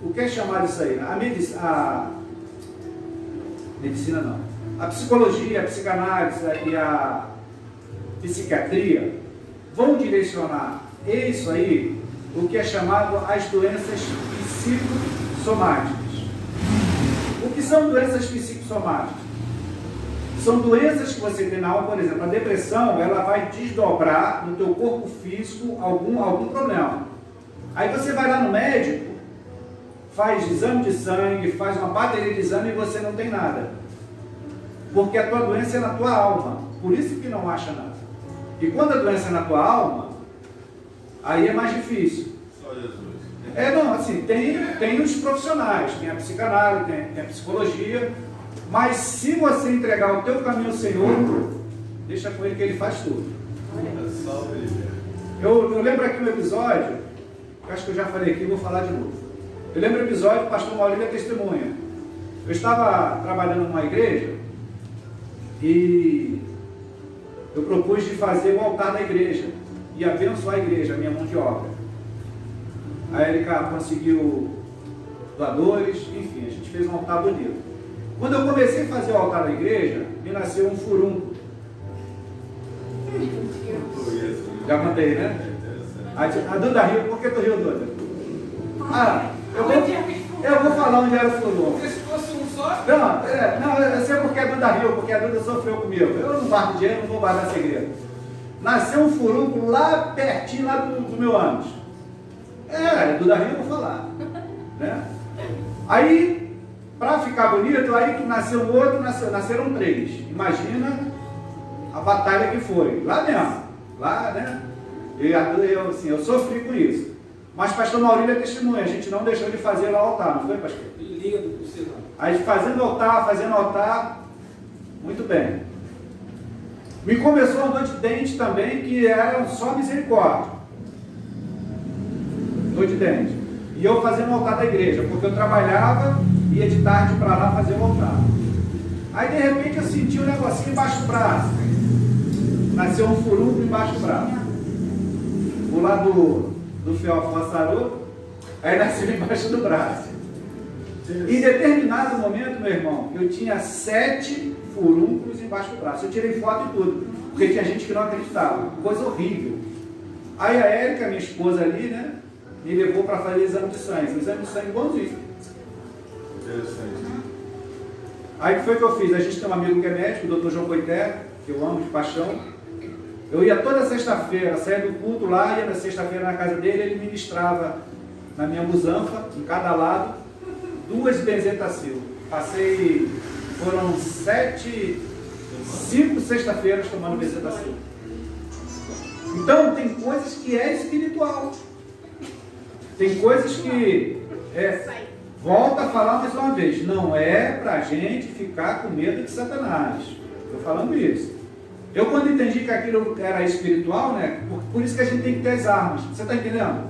o que é chamado isso aí? A medicina não. A psicologia, a psicanálise e a psiquiatria vão direcionar isso aí, o que é chamado as doenças psicossomáticas. O que são doenças psicossomáticas? São doenças que você tem na alma, por exemplo, a depressão, ela vai desdobrar no teu corpo físico algum problema. Aí você vai lá no médico, faz exame de sangue, faz uma bateria de exame e você não tem nada. Porque a tua doença é na tua alma. Por isso que não acha nada. E quando a doença é na tua alma, aí é mais difícil. Só Jesus. Não, assim, tem os profissionais, tem a psicanálise, tem a psicologia, mas se você entregar o teu caminho ao Senhor, deixa com Ele que Ele faz tudo. Eu lembro aqui um episódio, eu acho que eu já falei aqui, vou falar de novo. Eu lembro o episódio, o pastor Maurílio é testemunha. Eu estava trabalhando numa igreja e eu propus de fazer o altar da igreja e abençoar a igreja, a minha mão de obra. A Erika conseguiu doadores, enfim, a gente fez um altar bonito. Quando eu comecei a fazer o altar da igreja, me nasceu um furúnculo. Já contei, né? A Duda riu, por que tu riu, Duda? Eu vou falar onde era o furúnculo. Porque se fosse um só... Não, eu sei porque a Duda riu, porque a Duda sofreu comigo. Eu não guardo dinheiro, não vou guardar segredo. Nasceu um furúnculo lá pertinho, lá do meu ânus. A Duda riu, eu vou falar. Né? Aí, para ficar bonito, aí que nasceu um outro, nasceram 3. Imagina a batalha que foi. Lá mesmo. Lá, né? Eu sofri com isso. Mas pastor Maurílio é testemunha, a gente não deixou de fazer lá o altar, não foi, pastor? Lindo por sinal. Aí fazendo altar, muito bem. Me começou uma dor de dente também, que era só misericórdia. Dor de dente. e eu fazendo o altar da igreja, porque eu trabalhava, ia de tarde para lá fazer o altar. Aí de repente eu senti um negocinho embaixo do braço. Nasceu um furúnculo embaixo do braço. O lado do fiofó sarou, aí nasceu embaixo do braço. Em determinado momento, meu irmão, eu tinha 7 furúnculos embaixo do braço. Eu tirei foto e tudo, porque tinha gente que não acreditava. Coisa horrível. Aí a Érica, minha esposa ali, né, me levou para fazer exame de sangue. O exame de sangue bonzinho. Interessante. Aí o que foi que eu fiz? A gente tem um amigo que é médico, o Dr. João Coité, que eu amo de paixão. Eu ia toda sexta-feira, saía do culto lá, ia na sexta-feira na casa dele, ele ministrava na minha busanfa, em cada lado, 2 benzetacil. Passei, foram 5 sexta-feiras tomando benzetacil. Então, tem coisas que é espiritual. Tem coisas que, volta a falar mais uma vez, não é pra gente ficar com medo de Satanás. Estou falando isso. Eu, quando entendi que aquilo era espiritual, né, por isso que a gente tem que ter as armas. Você está entendendo?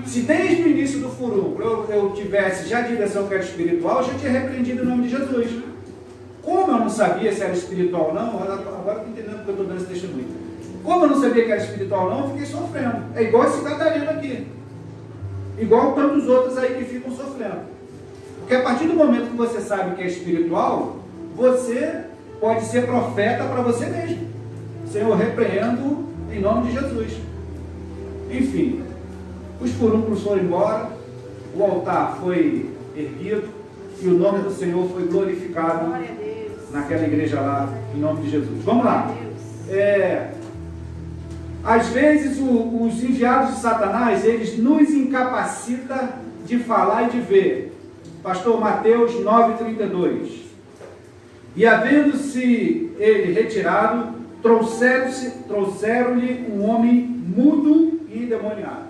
Se desde o início do furúnculo eu tivesse já a direção que era espiritual, eu já tinha repreendido em nome de Jesus. Como eu não sabia se era espiritual ou não, agora estou entendendo porque eu estou dando esse testemunho. Como eu não sabia que era espiritual ou não, eu fiquei sofrendo. É igual esse gadareno aqui. Igual tantos outros aí que ficam sofrendo. Porque a partir do momento que você sabe que é espiritual, você pode ser profeta para você mesmo. Senhor, eu repreendo em nome de Jesus. Enfim, os furúnculos foram embora, o altar foi erguido e o nome do Senhor foi glorificado naquela igreja lá, em nome de Jesus. Vamos lá. Às vezes os enviados de Satanás, eles nos incapacitam de falar e de ver. Pastor Mateus 9,32. E havendo-se ele retirado, trouxeram-lhe um homem mudo e endemoniado.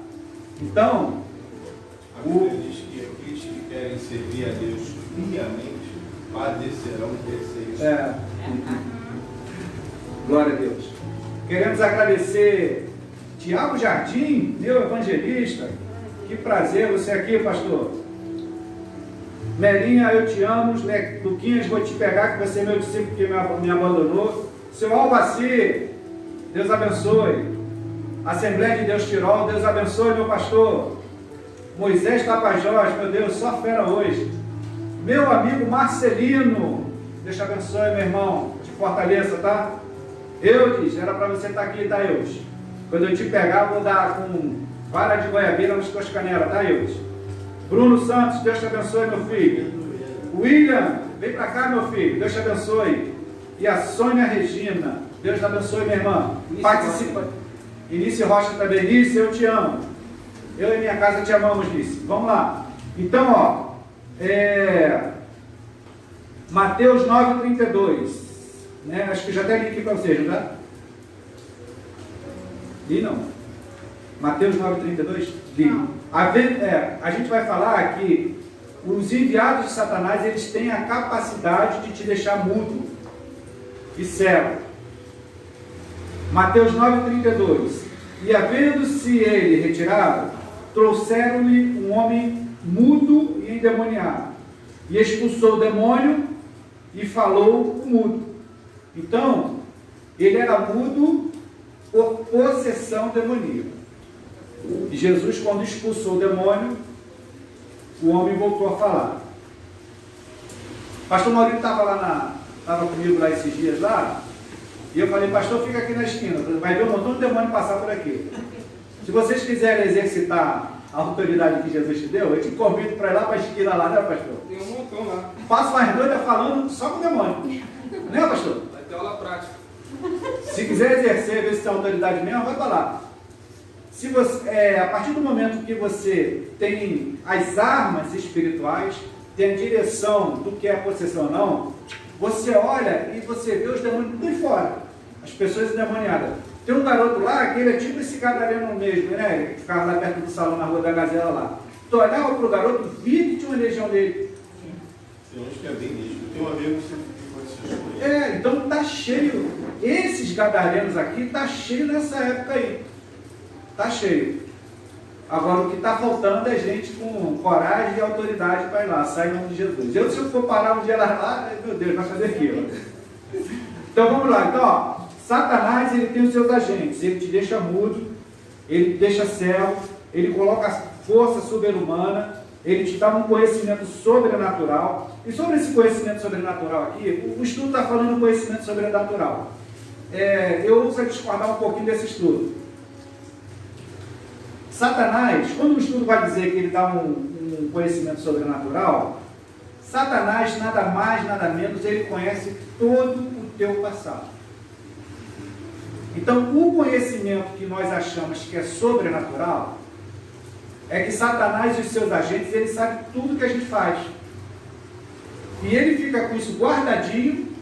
Então, A Bíblia diz que aqueles que querem servir a Deus friamente padecerão perseguição. Glória a Deus. Queremos agradecer Tiago Jardim, meu evangelista. Que prazer você aqui, pastor. Merinha, eu te amo. Luquinhas, vou te pegar, que você é meu discípulo que me abandonou. Seu Alvaci, Deus abençoe. Assembleia de Deus Tirol, Deus abençoe, meu pastor. Moisés Tapajós, meu Deus, só fera hoje. Meu amigo Marcelino, Deus te abençoe, meu irmão. Te fortaleça, tá? Eudes, era para você estar aqui, tá, Eudes? Quando eu te pegar, vou dar com vara de goiabeira nas tuas canelas, tá, Eudes? Bruno Santos, Deus te abençoe, meu filho. William, vem para cá, meu filho, Deus te abençoe. E a Sônia Regina, Deus te abençoe, minha irmã. Participa. Início Rocha também. Início, eu te amo. Eu e minha casa te amamos, Início. Vamos lá. Então, ó, Mateus 9,32. Né? Acho que já até li aqui para vocês, não tá? Li não? Mateus 9,32? Li. A gente vai falar que os enviados de Satanás, eles têm a capacidade de te deixar mudo e cego. Mateus 9,32. E havendo-se ele retirado, trouxeram-lhe um homem mudo e endemoniado. E expulsou o demônio e falou o mudo. Então, ele era mudo por possessão demoníaca. E Jesus, quando expulsou o demônio, o homem voltou a falar. Pastor Maurício estava comigo lá esses dias lá, e eu falei, pastor, fica aqui na esquina, vai ver um montão de demônio passar por aqui. Se vocês quiserem exercitar a autoridade que Jesus te deu, eu te convido para ir lá para a esquina lá, né, pastor? Tem um montão lá. Passo mais doida falando só com o demônio. Né, pastor? Vai ter aula prática. Se quiser exercer, ver se tem autoridade mesmo, vai para lá. Se você, a partir do momento que você tem as armas espirituais, tem a direção do que é a possessão ou não, você olha e você vê os demônios tudo fora. As pessoas endemoniadas. Tem um garoto lá que ele é tipo esse gadareno mesmo, né? Ele ficava lá perto do salão na Rua da Gazela lá. Tu olhava pro garoto, via que tinha uma legião dele. Tem uns que é bem nítido. Tem um amigo que sempre ficou essas coisas. Então tá cheio. Esses gadarenos aqui tá cheio nessa época aí. Tá cheio. Agora, o que está faltando é gente com coragem e autoridade para ir lá, sai em nome de Jesus. Eu, se eu for parar um dia lá, meu Deus, vai fazer aquilo. Então, vamos lá. Então, ó, Satanás, ele tem os seus agentes. Ele te deixa mudo, ele te deixa cego, ele coloca força sobre-humana, ele te dá um conhecimento sobrenatural. E sobre esse conhecimento sobrenatural aqui, o estudo está falando conhecimento sobrenatural. Eu ouso discordar um pouquinho desse estudo. Satanás, quando o estudo vai dizer que ele dá um conhecimento sobrenatural, Satanás, nada mais, nada menos, ele conhece todo o teu passado. Então, o conhecimento que nós achamos que é sobrenatural, é que Satanás e os seus agentes, eles sabem tudo que a gente faz. E ele fica com isso guardadinho.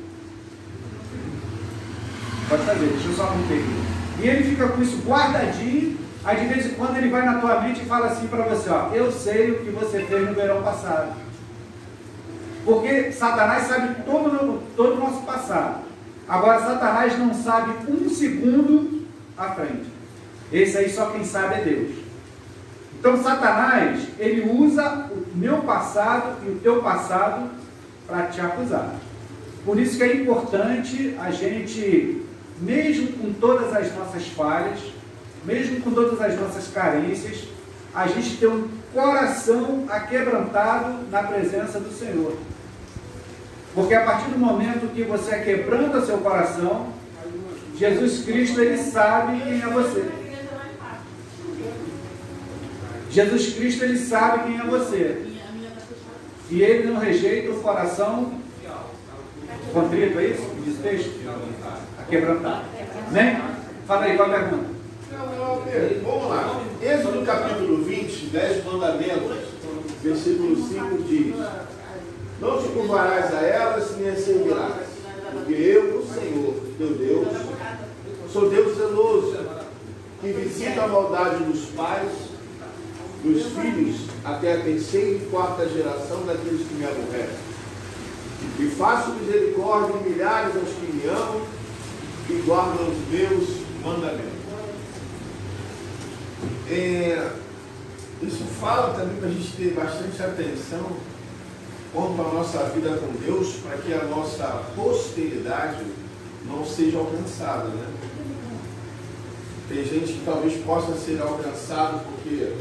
Pode fazer, deixa eu só montar aqui. E ele fica com isso guardadinho. Aí de vez em quando ele vai na tua mente e fala assim para você, ó, eu sei o que você fez no verão passado. Porque Satanás sabe todo o nosso passado. Agora Satanás não sabe um segundo à frente. Esse aí só quem sabe é Deus. Então Satanás, ele usa o meu passado e o teu passado para te acusar. Por isso que é importante a gente, mesmo com todas as nossas falhas, mesmo com todas as nossas carências, a gente ter um coração aquebrantado na presença do Senhor. Porque a partir do momento que você quebranta seu coração, Jesus Cristo, ele sabe quem é você. Jesus Cristo, ele sabe quem é você. E ele não rejeita o coração contrito, é isso? Diz o texto? Aquebrantado. Amém? Fala aí, qual a pergunta? Vamos lá. Êxodo capítulo 20, 10 mandamentos, versículo 5 diz: não te curvarás a elas, nem as servirás, porque eu, o Senhor, teu Deus, sou Deus zeloso, que visita a maldade dos pais, dos filhos, até a terceira e quarta geração daqueles que me aborrecem. E faço misericórdia em milhares aos que me amam e guardam os meus mandamentos. Isso fala também para a gente ter bastante atenção quanto à nossa vida com Deus, para que a nossa posteridade não seja alcançada, né? Tem gente que talvez possa ser alcançado porque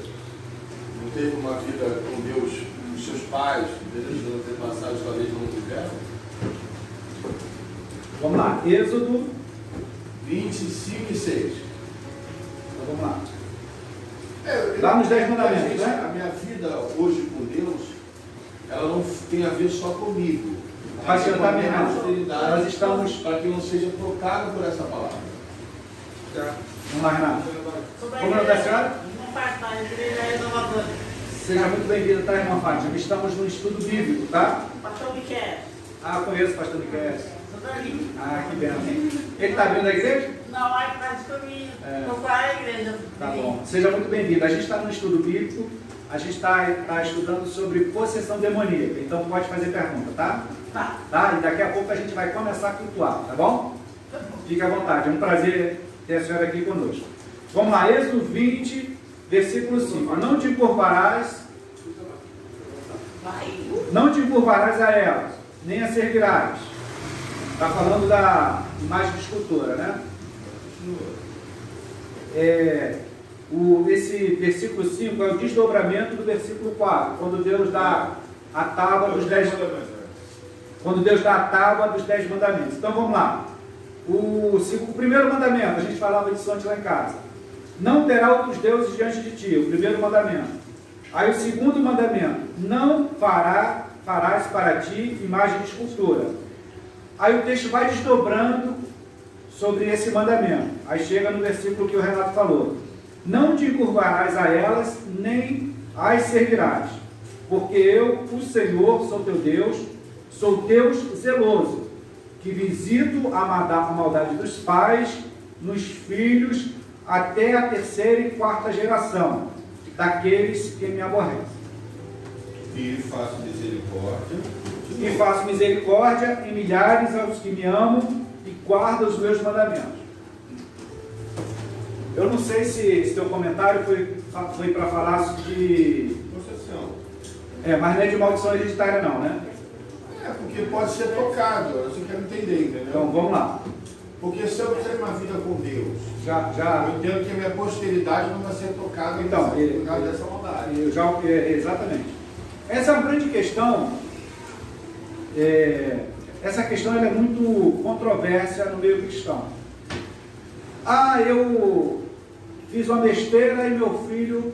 não teve uma vida com Deus, os seus pais, desde antepassados talvez não tiveram. Vamos lá, Êxodo 25 e 6. Então vamos lá. Lá nos 10 mandamentos, né? A minha vida hoje com Deus, ela não tem a ver só comigo. Mas eu também nós estamos para que não seja trocado por essa palavra. Vamos lá, Renato. Como é da senhora? Seja muito bem-vinda, tá, irmã Fátima? Estamos no estudo bíblico, tá? Pastor Miquel. Ah, conheço o pastor Miquel. Sou dali. Ah, que bem. Ele está vindo da igreja? Não, aí atrás comigo. Estou com a igreja. Tá bom. Seja muito bem-vindo. A gente está no estudo bíblico, a gente está estudando sobre possessão demoníaca. Então pode fazer pergunta, tá? Tá? E daqui a pouco a gente vai começar a cultuar, tá bom? Fique à vontade. É um prazer ter a senhora aqui conosco. Vamos lá, Êxodo 20, versículo 5. Não te encurvarás a elas, nem a servirás. Está falando da imagem de escultura, né? Esse versículo 5 é o desdobramento do versículo 4, quando Deus dá a tábua dos 10 mandamentos. Quando Deus dá a tábua dos 10 mandamentos. Então vamos lá. O primeiro mandamento, a gente falava disso antes lá em casa. Não terá outros deuses diante de ti, o primeiro mandamento. Aí o segundo mandamento, não farás para ti imagem de escultura. Aí o texto vai desdobrando sobre esse mandamento. Aí chega no versículo que o Renato falou. Não te encurvarás a elas, nem as servirás, porque eu, o Senhor, sou teu Deus, sou Deus zeloso, que visito a maldade dos pais nos filhos até a terceira e quarta geração daqueles que me aborrecem. E faço misericórdia. E faço misericórdia em milhares aos que me amam e guardam os meus mandamentos. Eu não sei se teu comentário foi para falar de... Possessão. mas não é de maldição hereditária não, né? Porque pode ser tocado, eu só quero entender, entendeu? Então vamos lá. Porque se eu tenho uma vida com Deus, Já. eu entendo que a minha posteridade não vai ser tocada Então, por causa dessa maldade. Exatamente. Essa é uma grande questão. Essa questão ela é muito controversa no meio cristão. Eu fiz uma besteira e meu filho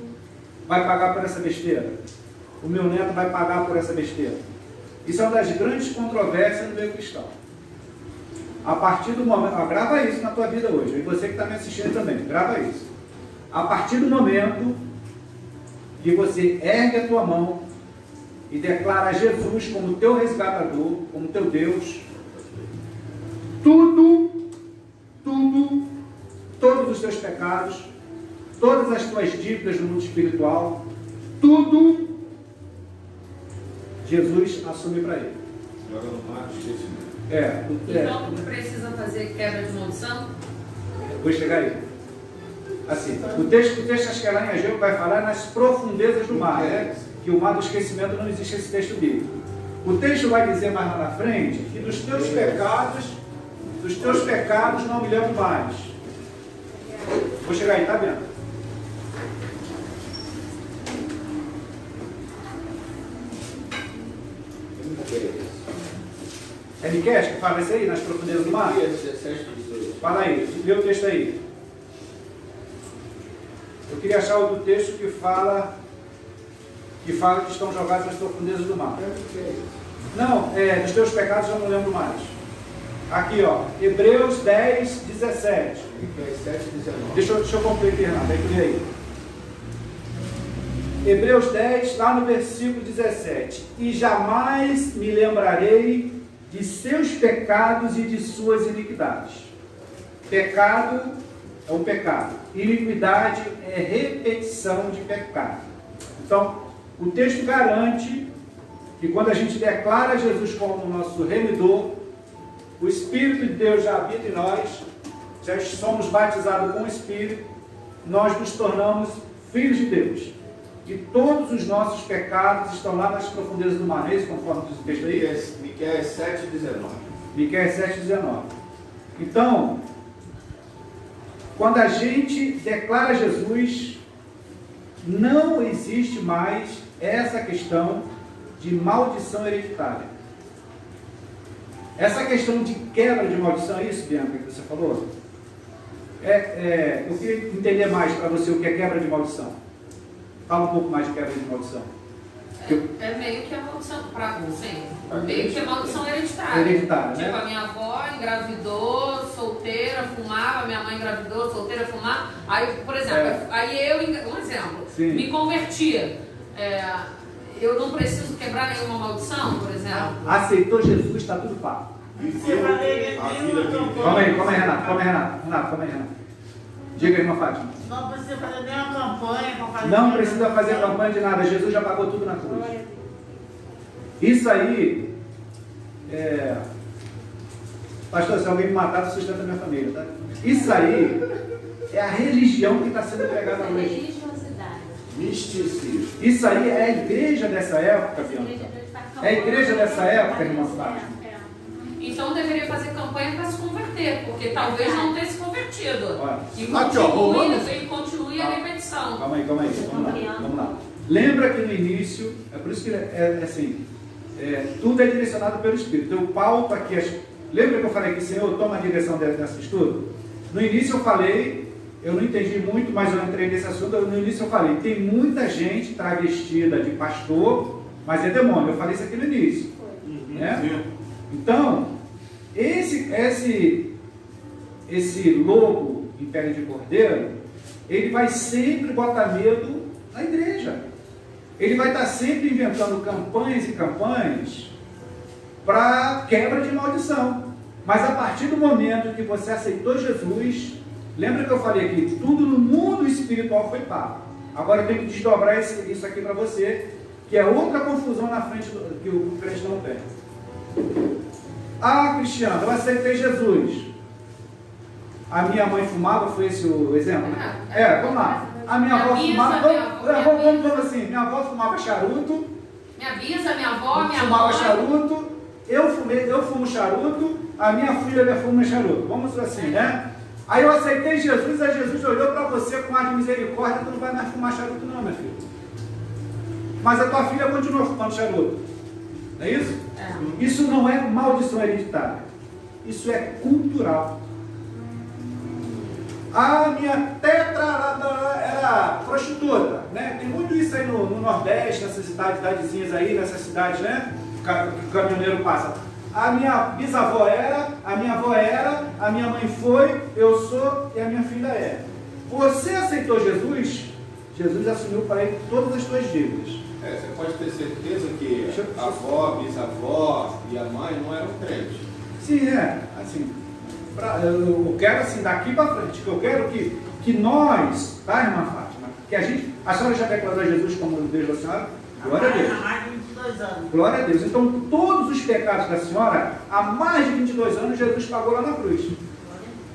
vai pagar por essa besteira. O meu neto vai pagar por essa besteira. Isso é uma das grandes controvérsias no meio cristão. A partir do momento... grava isso na tua vida hoje. E você que está me assistindo também, grava isso. A partir do momento que você ergue a tua mão e declara Jesus como teu resgatador, como teu Deus, todos os teus pecados, todas as tuas dívidas no mundo espiritual, tudo, Jesus assume para ele. Joga no mar, esquecimento. Então precisa fazer quebra de maldição? Vou chegar aí. Assim, o texto acho que é lá em Ageu vai falar nas profundezas do mar, né? Que o mar do esquecimento não existe esse texto bíblico. O texto vai dizer mais lá na frente que dos teus pecados não me lembro mais. Vou chegar aí, tá vendo? É Miqueias que fala isso aí, nas profundezas do mar? Fala aí, lê o texto aí. Eu queria achar o do texto que fala que estão jogados nas profundezas do mar. Não, dos teus pecados eu não lembro mais. Aqui, ó, Hebreus 10, 17. Deixa eu concluir aqui, Renato, aí tu lê aí. Hebreus 10, lá no versículo 17. E jamais me lembrarei de seus pecados e de suas iniquidades. Pecado é um pecado. Iniquidade é repetição de pecado. Então, o texto garante que quando a gente declara Jesus como nosso remidor, o Espírito de Deus já habita em nós, já somos batizados com o Espírito, nós nos tornamos filhos de Deus. E todos os nossos pecados estão lá nas profundezas do mar, não é isso, conforme diz o texto aí? Miqueias 7, 19. Miqueias 7, 19. Então, quando a gente declara Jesus, não existe mais essa questão de maldição hereditária. Essa questão de quebra de maldição, é isso, Bianca, que você falou? Eu queria entender mais para você o que é quebra de maldição. Fala um pouco mais de quebra de maldição. É meio que a maldição, meio que a maldição hereditária. Hereditária, né? Tipo, a minha avó engravidou, solteira, fumava, minha mãe engravidou, solteira, fumava. Aí, por exemplo, um exemplo, me convertia. Eu não preciso quebrar nenhuma maldição, por exemplo. Aceitou Jesus, está tudo pago. Calma aí, Renato. Diga aí, irmã Fátima. Não precisa fazer nenhuma campanha para fazer. Não precisa fazer campanha de nada. Jesus já pagou tudo na cruz. Isso aí, pastor, se alguém me matar, sustenta a minha família, tá? Isso aí é a religião que está sendo pregada hoje. Religiosidade. Misticismo. Isso aí é a igreja dessa época, Bianca. É a igreja dessa época, irmã Fátima. Então deveria fazer campanha para se converter, porque talvez não tenha se convertido. Olha, E continue a repetição. Calma aí. Vamos lá. Lembra que no início, é por isso que tudo é direcionado pelo Espírito. Então, o Paulo está aqui. Lembra que eu falei que o Senhor toma a direção desse estudo? No início eu falei, eu não entendi muito, mas eu entrei nesse assunto. No início eu falei, tem muita gente travestida de pastor, mas é demônio. Eu falei isso aqui no início. Né? Então, esse lobo em pele de cordeiro, ele vai sempre botar medo na igreja. Ele vai estar sempre inventando campanhas e campanhas para quebra de maldição. Mas a partir do momento que você aceitou Jesus, lembra que eu falei aqui, tudo no mundo espiritual foi pago. Agora eu tenho que desdobrar isso aqui para você, que é outra confusão na frente que o crente não tem. Cristiano, eu aceitei Jesus. A minha mãe fumava, foi esse o exemplo? Vamos lá. A minha avó Minha fumava. bisa, Vamos assim, minha avó fumava charuto. Minha bisa, minha avó, minha fumava mãe. charuto. Eu fumo charuto. A minha filha fuma charuto. Vamos assim, né? Aí eu aceitei Jesus, aí Jesus olhou para você com ar de misericórdia, tu não vai mais fumar charuto não, minha filha. Mas a tua filha continua fumando charuto. Não é isso? Isso não é maldição hereditária. Isso é cultural. A minha tetra era prostituta, né? Tem muito isso aí no Nordeste, nessas cidadezinhas aí, nessas cidades, né? Que o caminhoneiro passa. A minha bisavó era, a minha avó era, a minha mãe foi, eu sou e a minha filha é. Você aceitou Jesus, Jesus assumiu para ele todas as suas dívidas. Você pode ter certeza que a avó, bisavó e a mãe não eram crentes. Sim, assim, eu quero assim, daqui para frente, que eu quero que nós, tá, irmã Fátima, que a senhora já declarou Jesus como Deus da senhora? Glória a Deus. Há mais de 22 anos. Glória a Deus. Então, todos os pecados da senhora, há mais de 22 anos, Jesus pagou lá na cruz.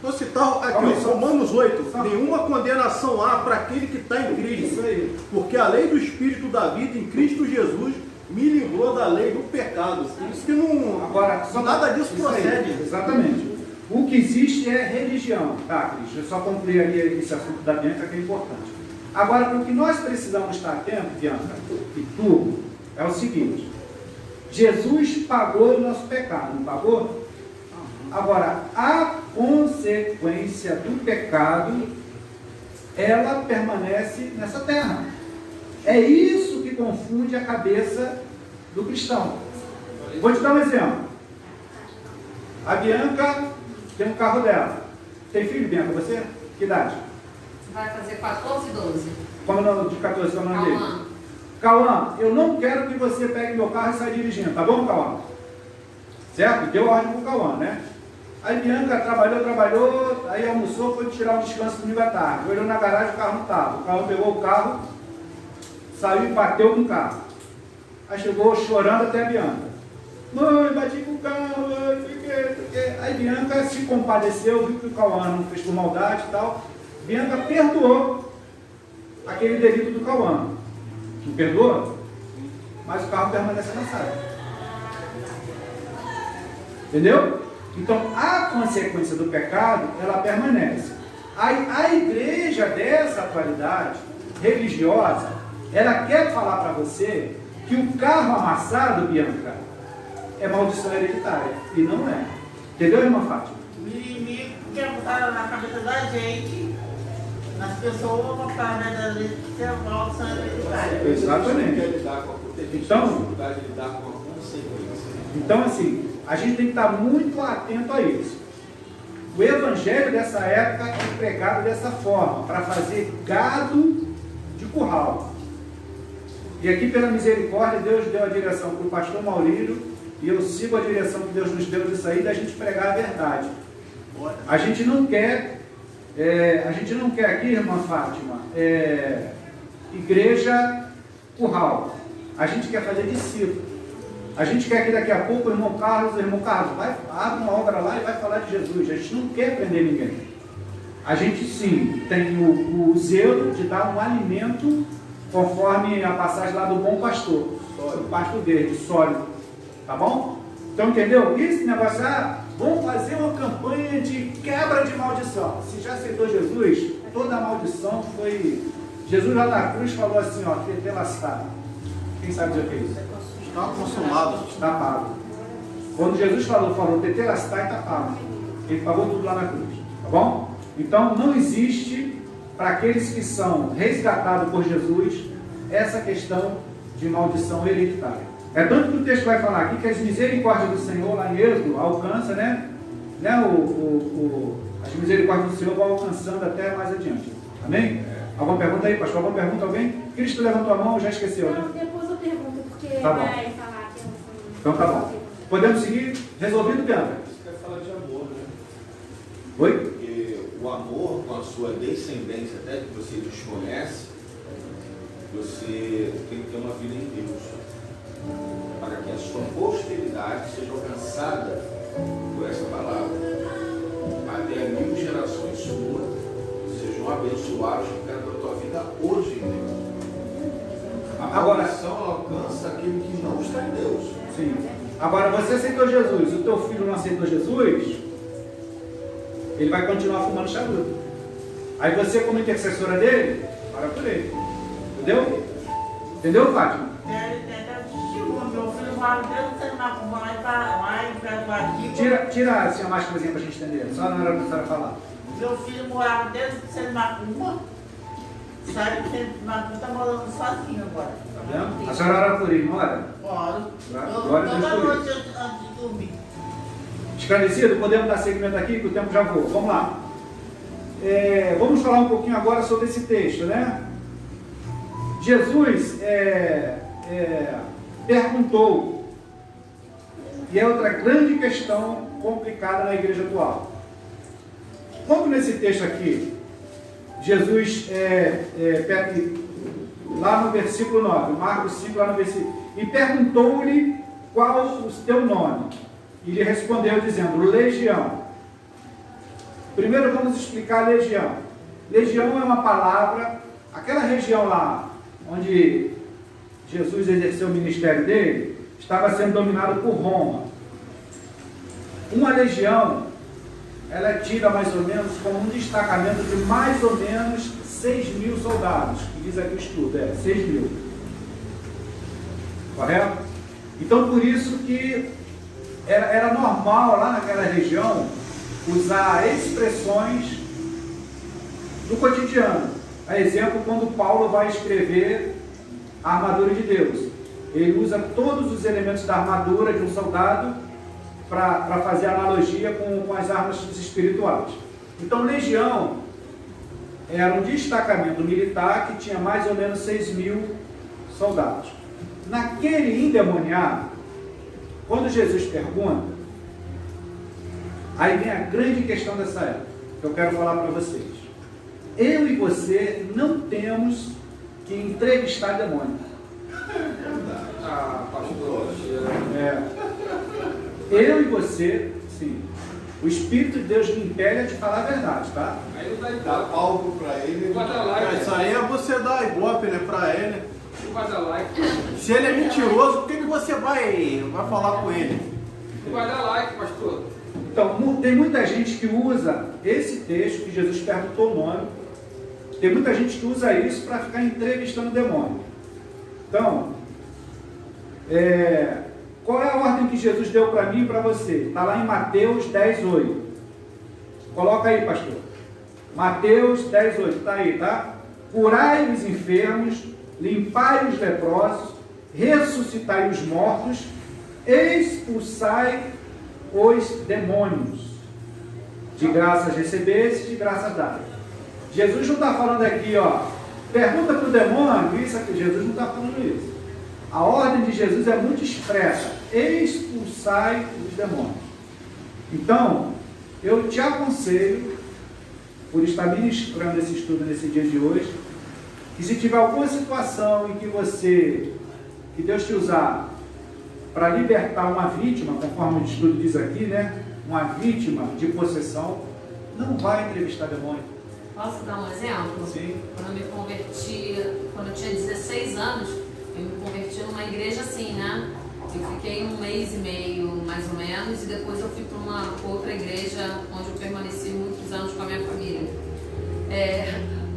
Vou citar aqui, Romanos 8, nenhuma condenação há para aquele que está em Cristo. Isso aí. Porque a lei do Espírito da vida em Cristo Jesus me livrou da lei do pecado. Por isso que não. Agora, nada disso procede. Aí, exatamente. O que existe é religião, tá, Cristo? Eu só concluir ali esse assunto da Bianca que é importante. Agora, o que nós precisamos estar atentos, Bianca, e tu, é o seguinte: Jesus pagou o nosso pecado, não pagou? Agora, a consequência do pecado, ela permanece nessa terra. É isso que confunde a cabeça do cristão. Vou te dar um exemplo. A Bianca tem um carro dela. Tem filho, Bianca, você? Que idade? Vai fazer 14, 12. Como é o nome de 14? Como é o nome dele? Cauã, eu não quero que você pegue meu carro e saia dirigindo, tá bom, Cauã? Certo? Deu ordem pro Cauã, né? Aí Bianca trabalhou, aí almoçou, foi tirar um descanso comigo à tarde. Olhou na garagem, o carro não estava. O Cauã pegou o carro, saiu e bateu com o carro. Aí chegou chorando até a Bianca. Mãe, bati com o carro, mãe, fiquei. Aí Bianca se compadeceu, viu que o Cauã não fez por maldade e tal. Bianca perdoou aquele delito do Cauã. Não perdoa? Mas o carro permanece na sala. Entendeu? Então, a consequência do pecado, ela permanece. A igreja dessa atualidade religiosa, ela quer falar para você que o carro amassado, Bianca, é maldição hereditária. E não é. Entendeu, irmã Fátima? O inimigo quer botar na cabeça da gente, nas pessoas, para a gente ser maldição hereditária. Exatamente. Então, dificuldade de lidar com a consequência. Então, assim, a gente tem que estar muito atento a isso. O evangelho dessa época é pregado dessa forma, para fazer gado de curral. E aqui, pela misericórdia, Deus deu a direção para o pastor Maurílio, e eu sigo a direção que Deus nos deu disso aí, da gente pregar a verdade. A gente não quer aqui, irmã Fátima, igreja curral. A gente quer fazer discípulo. A gente quer que daqui a pouco o irmão Carlos, vai, abre uma obra lá e vai falar de Jesus. A gente não quer prender ninguém. A gente sim tem o zelo de dar um alimento, conforme a passagem lá do bom pastor, o pasto verde, sólido. Tá bom? Então entendeu? Esse negócio, vamos fazer uma campanha de quebra de maldição. Se já aceitou Jesus, toda a maldição foi. Jesus lá na cruz falou assim, ó, tetelastá. Quem sabe dizer o que é isso? Está consumado. Está pago. Quando Jesus falou tetelastá e está pago. Ele pagou tudo lá na cruz. Tá bom? Então não existe, para aqueles que são resgatados por Jesus, essa questão de maldição hereditária. É tanto que o texto vai falar aqui que as misericórdias do Senhor, lá em Êxodo, alcança, as misericórdias do Senhor vão alcançando até mais adiante. Amém? Alguma pergunta aí, pastor? Alguma pergunta, alguém? Cristo levantou a mão, já esqueceu, né? Não, depois eu pergunto, porque tá bom. vai falar que eu não sei. Então tá bom. Podemos seguir? Resolvido, Bianca? Isso quer falar de amor, né? Oi? Porque o amor com a sua descendência, até que você desconhece, você tem que ter uma vida em Deus, para que a sua posteridade seja alcançada por essa palavra, até 1000 gerações são abençoados por causa da tua vida hoje em Deus. A Agora, salvação ela alcança aquele que não está em Deus. sim. Agora, você aceitou Jesus, o teu filho não aceitou Jesus, ele vai continuar fumando charuto. Aí você, como intercessora dele, ora por ele. Entendeu? Entendeu, Fátima? Meu filho vai Deus, você vai para aqui. Tira assim, a máscarazinha pra gente entender. Só na hora da senhora falar. Meu filho morava dentro do centro de Macumba. Sai do centro de Macumba, está morando sozinho agora. Tá vendo? A senhora ora por ele, não ora? Oro. Glória a Deus Toda por noite antes de dormir. Esclarecido? Podemos dar seguimento aqui, que o tempo já voa. Vamos lá. Vamos falar um pouquinho agora sobre esse texto, né? Jesus perguntou, e é outra grande questão complicada na igreja atual. Quando nesse texto aqui, Jesus, lá no versículo 9, Marcos 5, lá no versículo, e perguntou-lhe qual o teu nome. E ele respondeu dizendo, Legião. Primeiro vamos explicar legião. Legião é uma palavra, aquela região lá, onde Jesus exerceu o ministério dele, estava sendo dominado por Roma. Uma legião, ela é tida mais ou menos como um destacamento de mais ou menos 6.000 soldados, que diz aqui o estudo, 6.000. Correto? Então por isso que era normal lá naquela região usar expressões do cotidiano. A exemplo, quando Paulo vai escrever a armadura de Deus, ele usa todos os elementos da armadura de um soldado para fazer analogia com as armas espirituais. Então, legião era um destacamento militar que tinha mais ou menos 6.000 soldados. Naquele endemoniado, quando Jesus pergunta, aí vem a grande questão dessa época, que eu quero falar para vocês. Eu e você não temos que entrevistar demônio. Pastor. Eu e você, sim. O Espírito de Deus me impele a te falar a verdade, tá? Aí não dá Dá ibope. algo para ele. Não vai dar like. Isso aí é você dar ibope, né, pra ele. Não vai dar like. Se ele é mentiroso, por que você vai falar com ele? Não vai dar like, pastor. Então, tem muita gente que usa esse texto, que Jesus perguntou o nome, tem muita gente que usa isso para ficar entrevistando o demônio. Então, qual é a ordem que Jesus deu para mim e para você? Está lá em Mateus 10:8. Coloca aí, pastor. Mateus 10:8, está aí, tá? Curai os enfermos, limpai os leprosos, ressuscitai os mortos, expulsai os demônios. De graças recebeste, de graças dai. Jesus não está falando aqui, pergunta para o demônio, isso aqui. Jesus não está falando isso. A ordem de Jesus é muito expressa: expulsai os demônios. Então, eu te aconselho, por estar ministrando esse estudo nesse dia de hoje, que se tiver alguma situação em que Deus te usar para libertar uma vítima, conforme o estudo diz aqui, né? Uma vítima de possessão, não vai entrevistar demônio. Posso dar um exemplo? Sim. Quando eu me converti, quando eu tinha 16 anos, eu me converti numa igreja assim, né? Eu fiquei 1 mês e meio, mais ou menos, e depois eu fui para uma outra igreja, onde eu permaneci muitos anos com a minha família.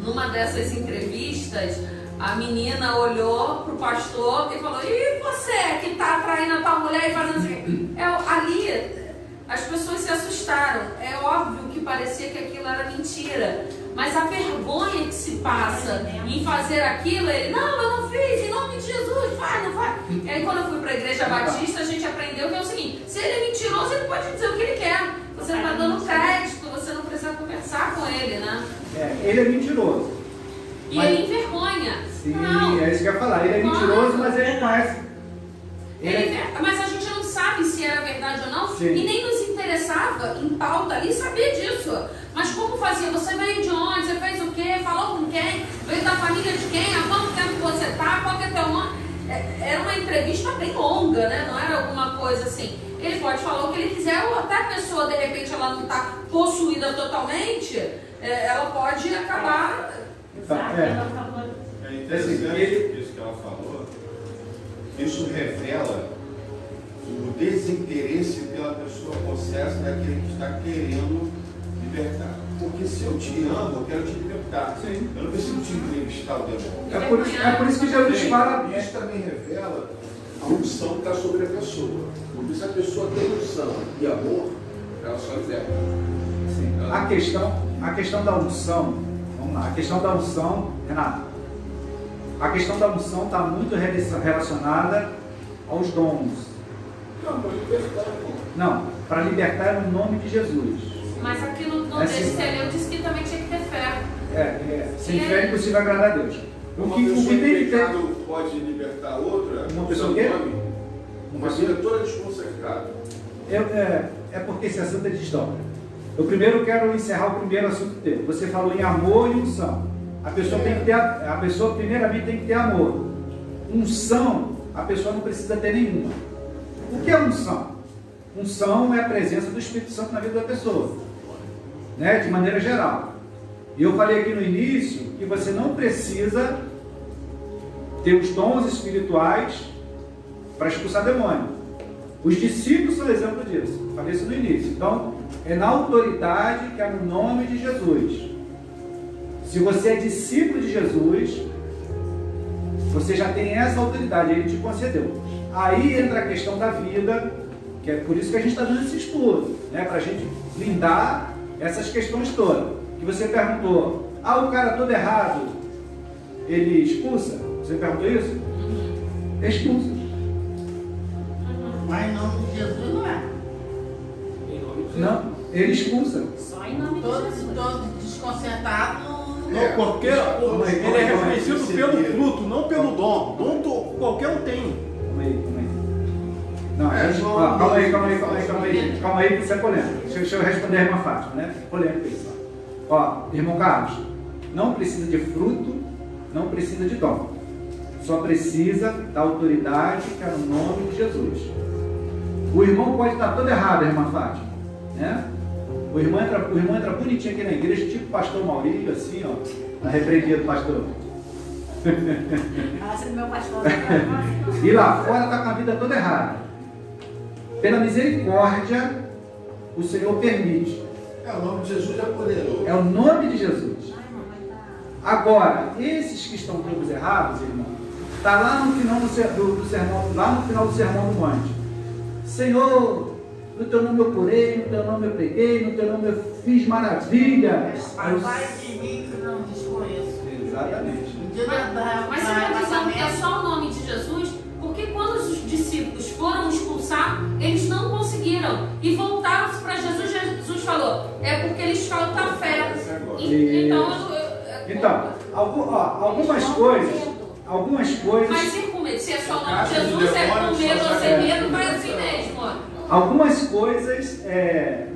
Numa dessas entrevistas, a menina olhou pro pastor e falou: e você que está atraindo a tua mulher e fazendo assim? Ali, as pessoas se assustaram. É óbvio que parecia que aquilo era mentira, mas a vergonha que se passa em fazer aquilo, ele: não, eu não fiz, em nome de Jesus, vai, não vai. E aí, quando eu fui para a igreja batista, a gente aprendeu que é o seguinte: se ele é mentiroso, ele pode dizer o que ele quer. Você não está dando crédito, você não precisa conversar com ele, né? Ele é mentiroso. E ele envergonha. Sim, Não. é isso que eu ia falar. Ele é mentiroso, mas ele conhece. Mas a gente não sabe se era verdade ou não. Sim. E nem nos interessava em pauta ali saber disso. Mas como fazia? Você veio de onde? Você fez o quê? Falou com quem? Veio da família de quem? Há quanto tempo você está? Qual que é teu nome? Era uma entrevista bem longa, né? Não era alguma coisa assim. Ele pode falar o que ele quiser, ou até a pessoa, de repente, ela não está possuída totalmente. ela pode acabar. É interessante isso que ela falou. Isso revela o desinteresse pela pessoa possessa daquele que está querendo libertar. Porque se eu te amo, eu quero te libertar. Sim. Eu não preciso te entrevistar o demônio. É por isso que Jesus fala. Isso também revela a unção que está sobre a pessoa. Porque se a pessoa tem unção e amor, ela só liberta. Sim. A questão da unção, vamos lá, a questão da unção, Renato, a questão da unção está muito relacionada aos dons. Não, para libertar. Não, para libertar no nome de Jesus. Mas aqui no texto que você leu disse que também tinha que ter fé. Sem fé é impossível agradar a Deus. Uma O que pessoa tem que em ter. pecado pode libertar outra? Uma pessoa o o quê? nome? Uma vida toda desconcertada. É porque esse assunto é desdobra. Eu primeiro quero encerrar o primeiro assunto dele. Você falou em amor e unção. A pessoa tem que ter, a pessoa primeiramente tem que ter amor. Unção, a pessoa não precisa ter nenhuma. O que é unção? Unção é a presença do Espírito Santo na vida da pessoa, né? De maneira geral. E eu falei aqui no início que você não precisa ter os dons espirituais para expulsar demônio. Os discípulos são exemplo disso. Falei isso no início. Então, é na autoridade que é no nome de Jesus. Se você é discípulo de Jesus, você já tem essa autoridade, ele te concedeu. Aí entra a questão da vida, que é por isso que a gente está dando esse estudo, né? Para a gente blindar essas questões todas. Que você perguntou, o cara todo errado, ele expulsa? Você perguntou isso? Expulsa. Mas em nome de Jesus não é. Não, ele expulsa. Só em nome de Jesus. Todo desconcertado Não, porque ele é reconhecido pelo fruto, não pelo dom. Dom qualquer um tem. Calma aí. Não, calma aí, que isso é polêmico. Deixa eu responder a irmã Fátima, né? Polêmico isso. Ó, irmão Carlos, não precisa de fruto, não precisa de dom. Só precisa da autoridade que é no nome de Jesus. O irmão pode estar todo errado, irmã Fátima, né? O irmão entra bonitinho aqui na igreja, tipo o pastor Maurício, assim, ó, na repreendia do pastor. Fala assim do meu pastor. E lá fora está com a vida toda errada. Pela misericórdia, o Senhor permite. O nome de Jesus é poderoso. É o nome de Jesus. Agora, esses que estão todos errados, irmão, está lá no final do sermão, lá no final do Sermão do Monte. Senhor, no teu nome eu curei, no teu nome eu preguei, no teu nome eu fiz maravilhas. Pai de mim que não desconheço. Exatamente. Mas você está dizendo que é só o nome de Jesus, porque quando os discípulos foram expulsar, eles não conseguiram. E voltaram para Jesus, Jesus falou, é porque eles faltam fé. Então, algumas coisas. Mas se com medo, se é só o nome de Jesus, é com medo ou sem medo, vai assim mesmo. Algumas coisas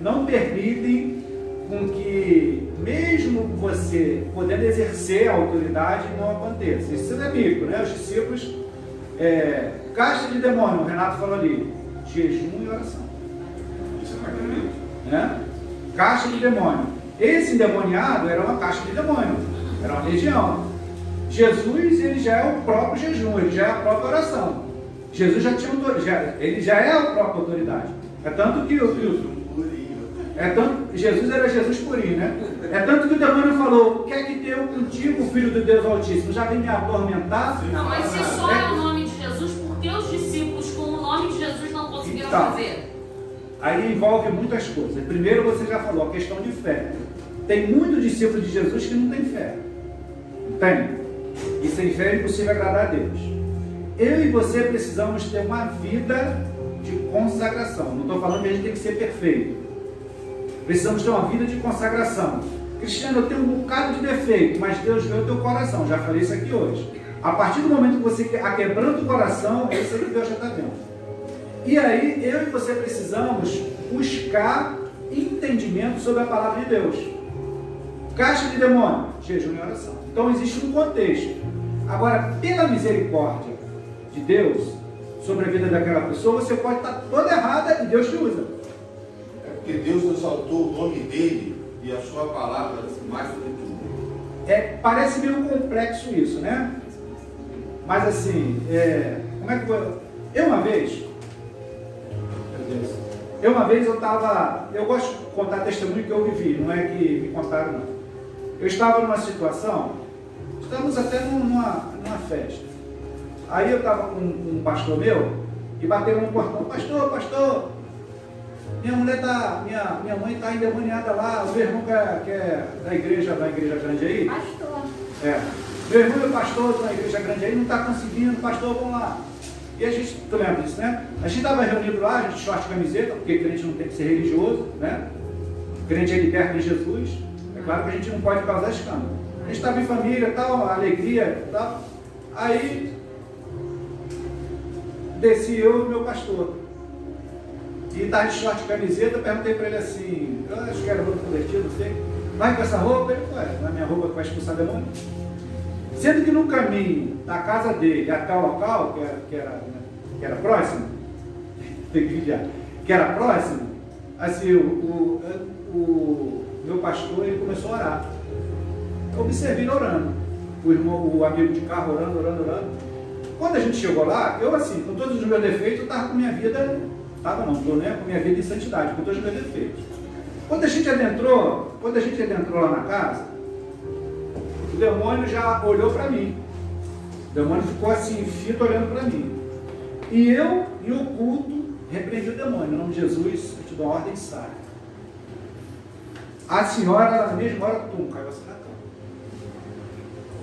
não permitem com que, mesmo você podendo exercer a autoridade, não aconteça. Isso é bíblico, né? Os discípulos, caixa de demônio, o Renato falou ali, jejum e oração. Isso é magnífico. Né? Caixa de demônio. Esse endemoniado era uma caixa de demônio, era uma legião. Jesus, ele já é o próprio jejum, ele já é a própria oração. Jesus já tinha autoridade, ele já é a própria autoridade. É tanto que Jesus era Jesus purinho, né? É tanto que o demônio falou, quer que tenha contigo o Filho do Deus Altíssimo, já vem me atormentar? Não, mas se só é o nome de Jesus, por que os discípulos com o nome de Jesus não conseguiram fazer? Aí envolve muitas coisas. Primeiro você já falou, a questão de fé. Tem muito discípulo de Jesus que não tem fé. Tem. E sem fé é impossível agradar a Deus. Eu e você precisamos ter uma vida de consagração. Não estou falando que a gente tem que ser perfeito. Precisamos ter uma vida de consagração. Cristiano, eu tenho um bocado de defeito, mas Deus vê o teu coração. Já falei isso aqui hoje. A partir do momento que você quebrando o coração, é isso aí que Deus já está vendo. E aí, eu e você precisamos buscar entendimento sobre a palavra de Deus. Caixa de demônio, jejum e oração. Então existe um contexto. Agora, pela misericórdia de Deus sobre a vida daquela pessoa, você pode estar toda errada e Deus te usa. É porque Deus exaltou o nome dele e E a sua palavra mais do que tudo. Parece meio complexo isso, né? Mas assim, como é que foi? Eu uma vez eu estava, eu gosto de contar testemunho que eu vivi, não é que me contaram não. Eu estava numa situação, estamos até numa festa. Aí eu estava com um pastor meu e bateram no portão, pastor, minha mãe está endemoniada lá, o meu irmão que é da igreja grande aí. Pastor. Meu irmão é pastor da igreja grande aí, não está conseguindo, pastor, vamos lá. E a gente, tu lembra disso, né? A gente estava reunido lá, a gente short de camiseta, porque crente não tem que ser religioso, né? Crente é liberto em Jesus. É claro que a gente não pode causar escândalo. A gente estava em família, tal, alegria, tal. Aí desci eu e meu pastor. E estava de short de camiseta, perguntei para ele assim, eu acho que era roupa convertida, não sei. Vai com essa roupa? Ele falou, na minha roupa que vai expulsar demônio. Sendo que no caminho da casa dele até o local, que era próximo, que era próximo, assim, o meu pastor ele começou a orar. Eu observei ele orando. O amigo de carro orando. Quando a gente chegou lá, eu assim, com todos os meus defeitos, eu estava com minha vida, com minha vida em santidade, com todos os meus defeitos. Quando a gente adentrou lá na casa, o demônio já olhou para mim. O demônio ficou assim, fito, olhando para mim. E eu, em oculto, repreendi o demônio. Em nome de Jesus, eu te dou ordem e sai. A senhora, na mesma hora, caiu assim na cama.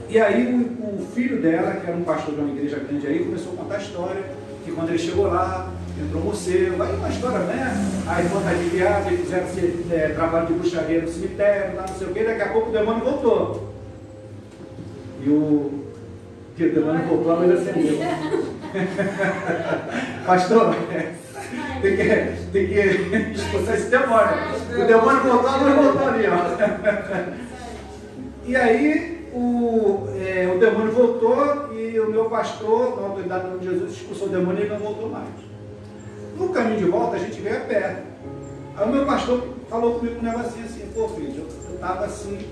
E aí o filho dela, que era um pastor de uma igreja grande aí, começou a contar a história, que quando ele chegou lá, entrou um morcego, aí uma história, né? A irmã está de viagem, fizeram trabalho de bruxaria no cemitério, lá não sei o quê, daqui a pouco o demônio voltou. E o demônio voltou, a luz acendeu. Pastor, tem que expulsar esse demônio. O demônio voltou, a luz voltou ali, ó. E aí o demônio voltou e o meu pastor, na autoridade do nome de Jesus, expulsou o demônio e ele não voltou mais. No caminho de volta a gente veio a pé. Aí o meu pastor falou comigo um negocinho assim, pô filho, eu estava assim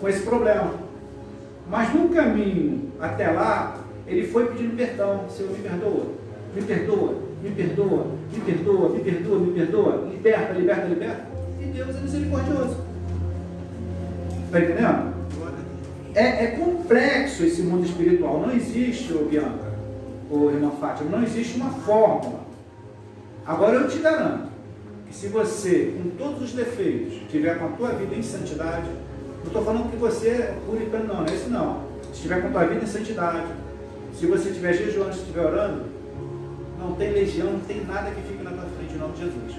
com esse problema. Mas no caminho até lá, ele foi pedindo perdão. Senhor, me perdoa, me perdoa, me perdoa, me perdoa, me perdoa, me perdoa. Liberta, liberta, liberta. E Deus é misericordioso. Está entendendo? É complexo esse mundo espiritual. Não existe, Bianca, irmã Fátima, não existe uma fórmula. Agora eu te garanto que se você, com todos os defeitos, tiver com a tua vida em santidade, não estou falando que você é puritano, não é isso não. Se estiver com a tua vida em santidade, se você estiver jejuando, se estiver orando, não tem legião, não tem nada que fique na tua frente em nome de Jesus.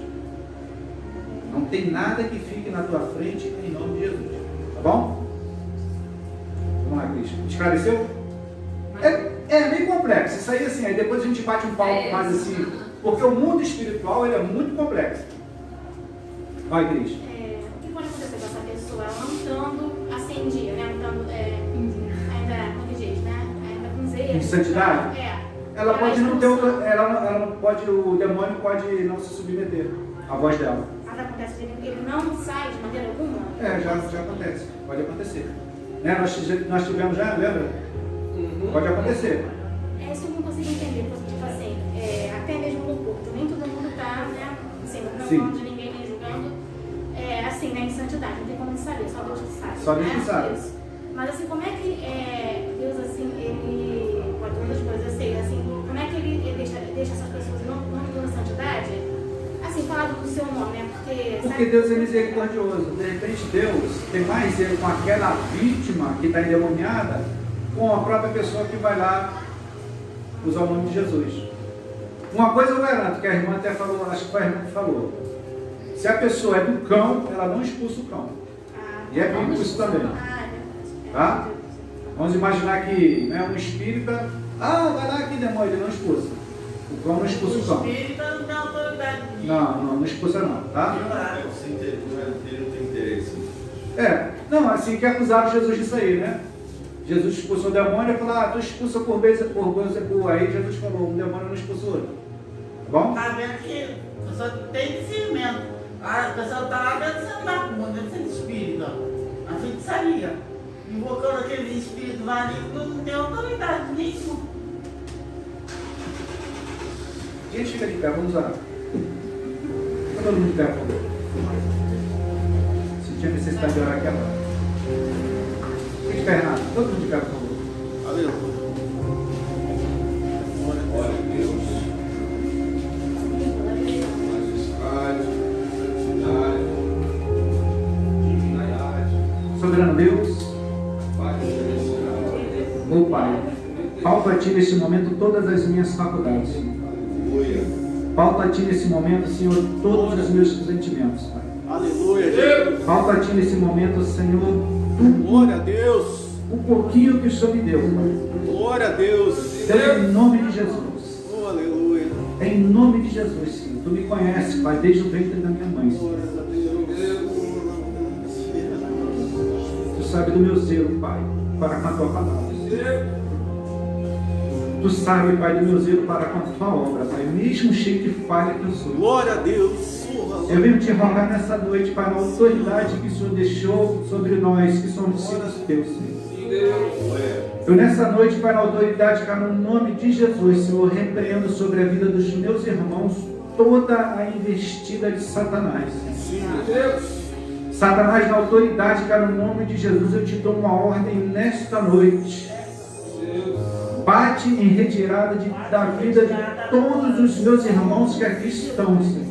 Não tem nada que fique na tua frente em nome de Jesus. Tá bom? Vamos lá, Cris. Esclareceu? É meio complexo. Isso aí assim, aí depois a gente bate um papo mais assim, porque o mundo espiritual ele é muito complexo. Vai, Cris. O que pode acontecer com essa pessoa? Ela não estando assim em dia, né? Ainda, como diz, né? Ainda com zelo. Em santidade? Ela pode não ter, ela não pode, o demônio pode não se submeter à voz dela. Mas acontece que ele não sai de maneira alguma? Já acontece. Pode acontecer. Né? Nós tivemos já, lembra? Pode acontecer. Isso eu não consigo entender, porque tipo assim, até mesmo no culto, nem todo mundo está, né? Assim, não falando de ninguém nem julgando, assim, né? Em santidade, não tem como saber, só Deus que sabe. Só Deus que sabe. Isso. Mas assim, como é que Deus, assim, ele pode todas as coisas, assim, como é que ele deixa essas pessoas não vivendo na santidade? Assim, falado do seu nome, né? Porque Deus é misericordioso. De repente Deus tem mais ele com aquela vítima que está endemoniada, com a própria pessoa que vai lá usar o nome de Jesus. Uma coisa eu garanto, que a irmã até falou, acho que foi a irmã que falou. Se a pessoa é do cão, ela não expulsa o cão. E é bíblico isso também. Tá? Vamos imaginar que, né, um espírita, vai lá que demônio, ele não expulsa. O cão não expulsa o cão. O espírita não tem autoridade. Não expulsa não, tá? Ele não tem interesse. Não, assim que acusaram Jesus disso aí, né? Jesus expulsou o demônio e falou, tu expulsa por Beelzebul. Aí Jesus falou, o demônio não expulsou. Tá bom? Tá vendo que a pessoa tem discernimento. pessoa está lá dentro do cenáculo, dentro do espírito. A feitiçaria. Invocando aquele espírito maligno, não tem autoridade nenhuma. Gente, fica de pé, vamos orar. Fica todo mundo de pé, por favor. Se tinha necessidade de orar aqui agora. Fica de pé, Renato. Todo mundo de pé, por favor. Aleluia. Glória a Deus. Majestade, divindade. Soberano Deus, meu Pai, falta a Ti neste momento todas as minhas faculdades. Falta a Ti nesse momento, Senhor, todos os meus sentimentos, Pai. Aleluia, Jesus. Falta a Ti nesse momento, Senhor, Glória a Deus. um pouquinho que o Senhor me deu, Pai. Glória a Deus. Deus, em nome de Jesus. Oh, aleluia. Em nome de Jesus, Senhor. Tu me conheces, Pai, desde o ventre da minha mãe, Senhor. Glória a Deus. Tu sabe do meu zelo, Pai, para com a Tua palavra, Senhor. Tu sabe, Pai, do meu zelo para com a Tua obra, Pai, mesmo cheio de falha que eu sou. Glória a Deus. Eu venho te rogar nessa noite, Pai, na autoridade que o Senhor deixou sobre nós, que somos filhos teus, Senhor. Eu nessa noite, Pai, na autoridade, Pai, no nome de Jesus, Senhor, repreendo sobre a vida dos meus irmãos toda a investida de Satanás. Satanás, na autoridade, Pai, no nome de Jesus, eu te dou uma ordem nesta noite. Bate em retirada da vida de todos os meus irmãos que aqui estão, Senhor.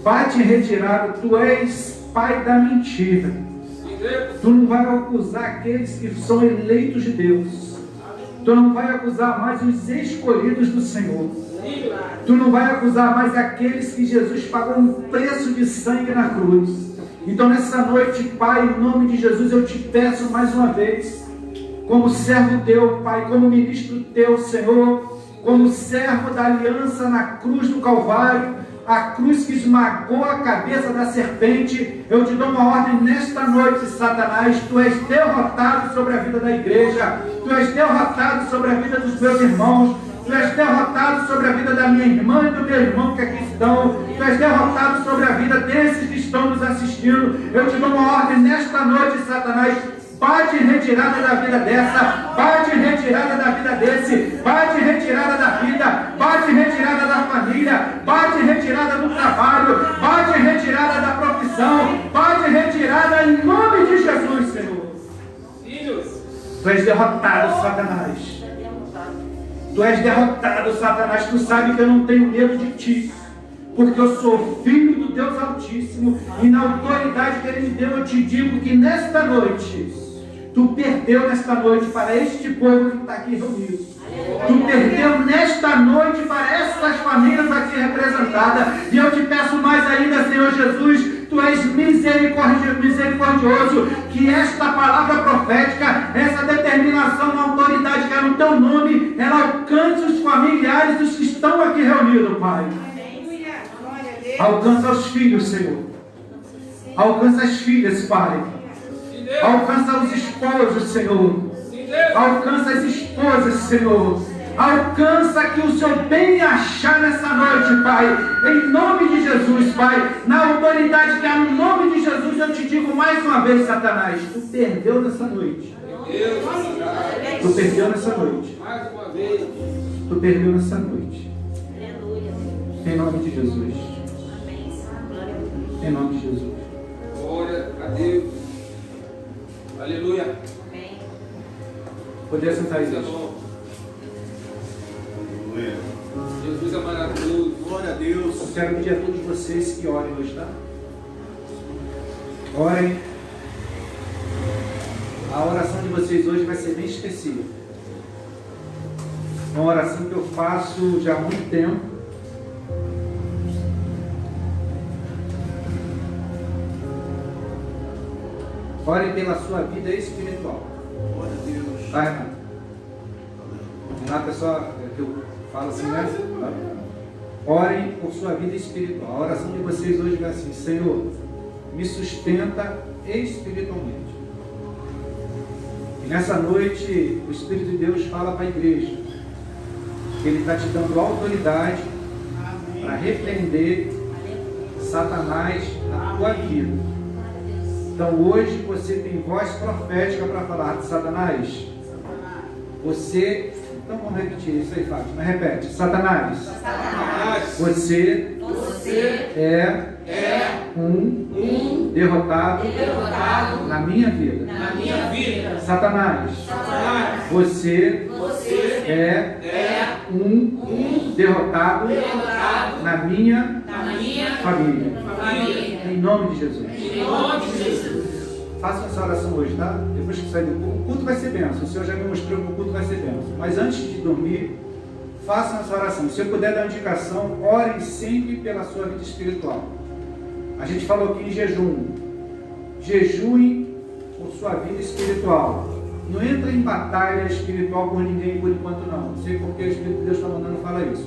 Bate em retirada, Tu és Pai da mentira. Tu não vai acusar aqueles que são eleitos de Deus. Tu não vai acusar mais os escolhidos do Senhor. Tu não vai acusar mais aqueles que Jesus pagou um preço de sangue na cruz. Então nessa noite, Pai, em nome de Jesus, eu te peço mais uma vez, como servo Teu, Pai, como ministro Teu, Senhor, como servo da aliança na cruz do Calvário, a cruz que esmagou a cabeça da serpente, eu te dou uma ordem nesta noite, Satanás. Tu és derrotado sobre a vida da igreja, Tu és derrotado sobre a vida dos meus irmãos, Tu és derrotado sobre a vida da minha irmã e do meu irmão que aqui estão, Tu és derrotado sobre a vida desses que estão nos assistindo. Eu te dou uma ordem nesta noite, Satanás. Bate em retirada da vida dessa, bate em retirada da vida desse, bate em retirada da vida, bate em retirada da família, bate em retirada do trabalho, bate em retirada da profissão, bate em retirada em nome de Jesus, Senhor. Tu és derrotado, Satanás. Tu és derrotado, Satanás. Tu sabe que eu não tenho medo de Ti, porque eu sou filho do Deus Altíssimo, e na autoridade que Ele me deu, eu te digo que nesta noite, Tu perdeu nesta noite para este povo que está aqui reunido. Tu perdeu nesta noite para essas famílias aqui representadas. E eu te peço mais ainda, Senhor Jesus, Tu és misericordioso, que esta palavra profética, essa determinação na autoridade que é no Teu nome, ela alcance os familiares dos que estão aqui reunidos, Pai. Alcança os filhos, Senhor. Alcança as filhas, Pai. Alcança os esposos, Senhor. Alcança as esposas, Senhor. Alcança que o Senhor bem achar nessa noite, Pai. Em nome de Jesus, Pai. Na autoridade que há no nome de Jesus, eu te digo mais uma vez, Satanás, Tu perdeu nessa noite. Tu perdeu nessa noite. Tu perdeu nessa noite. Em nome de Jesus. Em nome de Jesus. Glória a Deus. Aleluia. Poder sentar aí, Deus é gente. bom. Jesus é maravilhoso. Glória a Deus. Eu quero pedir a todos vocês que orem hoje, tá? Orem. A oração de vocês hoje vai ser bem específica. É uma oração que eu faço já há muito tempo. Orem pela sua vida espiritual. Glória a Deus. Tá, Renato? Renato é só que eu falo assim, né? Orem por sua vida espiritual. A oração de vocês hoje vai assim: Senhor, me sustenta espiritualmente. E nessa noite, o Espírito de Deus fala para a igreja que Ele está te dando autoridade para repreender Satanás na tua vida. Então hoje você tem voz profética para falar de Satanás. Você, então vamos repetir isso aí, Fátima. Repete. Satanás. Você é um derrotado na minha vida. Satanás. Você é um derrotado na minha família. Em nome de Jesus. Faça essa oração hoje, tá? Depois que sair do culto, o culto vai ser bênção. O Senhor já me mostrou que o culto vai ser bênção. Mas antes de dormir, façam essa oração. Se eu puder dar uma indicação, orem sempre pela sua vida espiritual. A gente falou aqui em jejum. Jejuem por sua vida espiritual. Não entra em batalha espiritual por ninguém por enquanto não. Não sei porque o Espírito de Deus está mandando falar isso.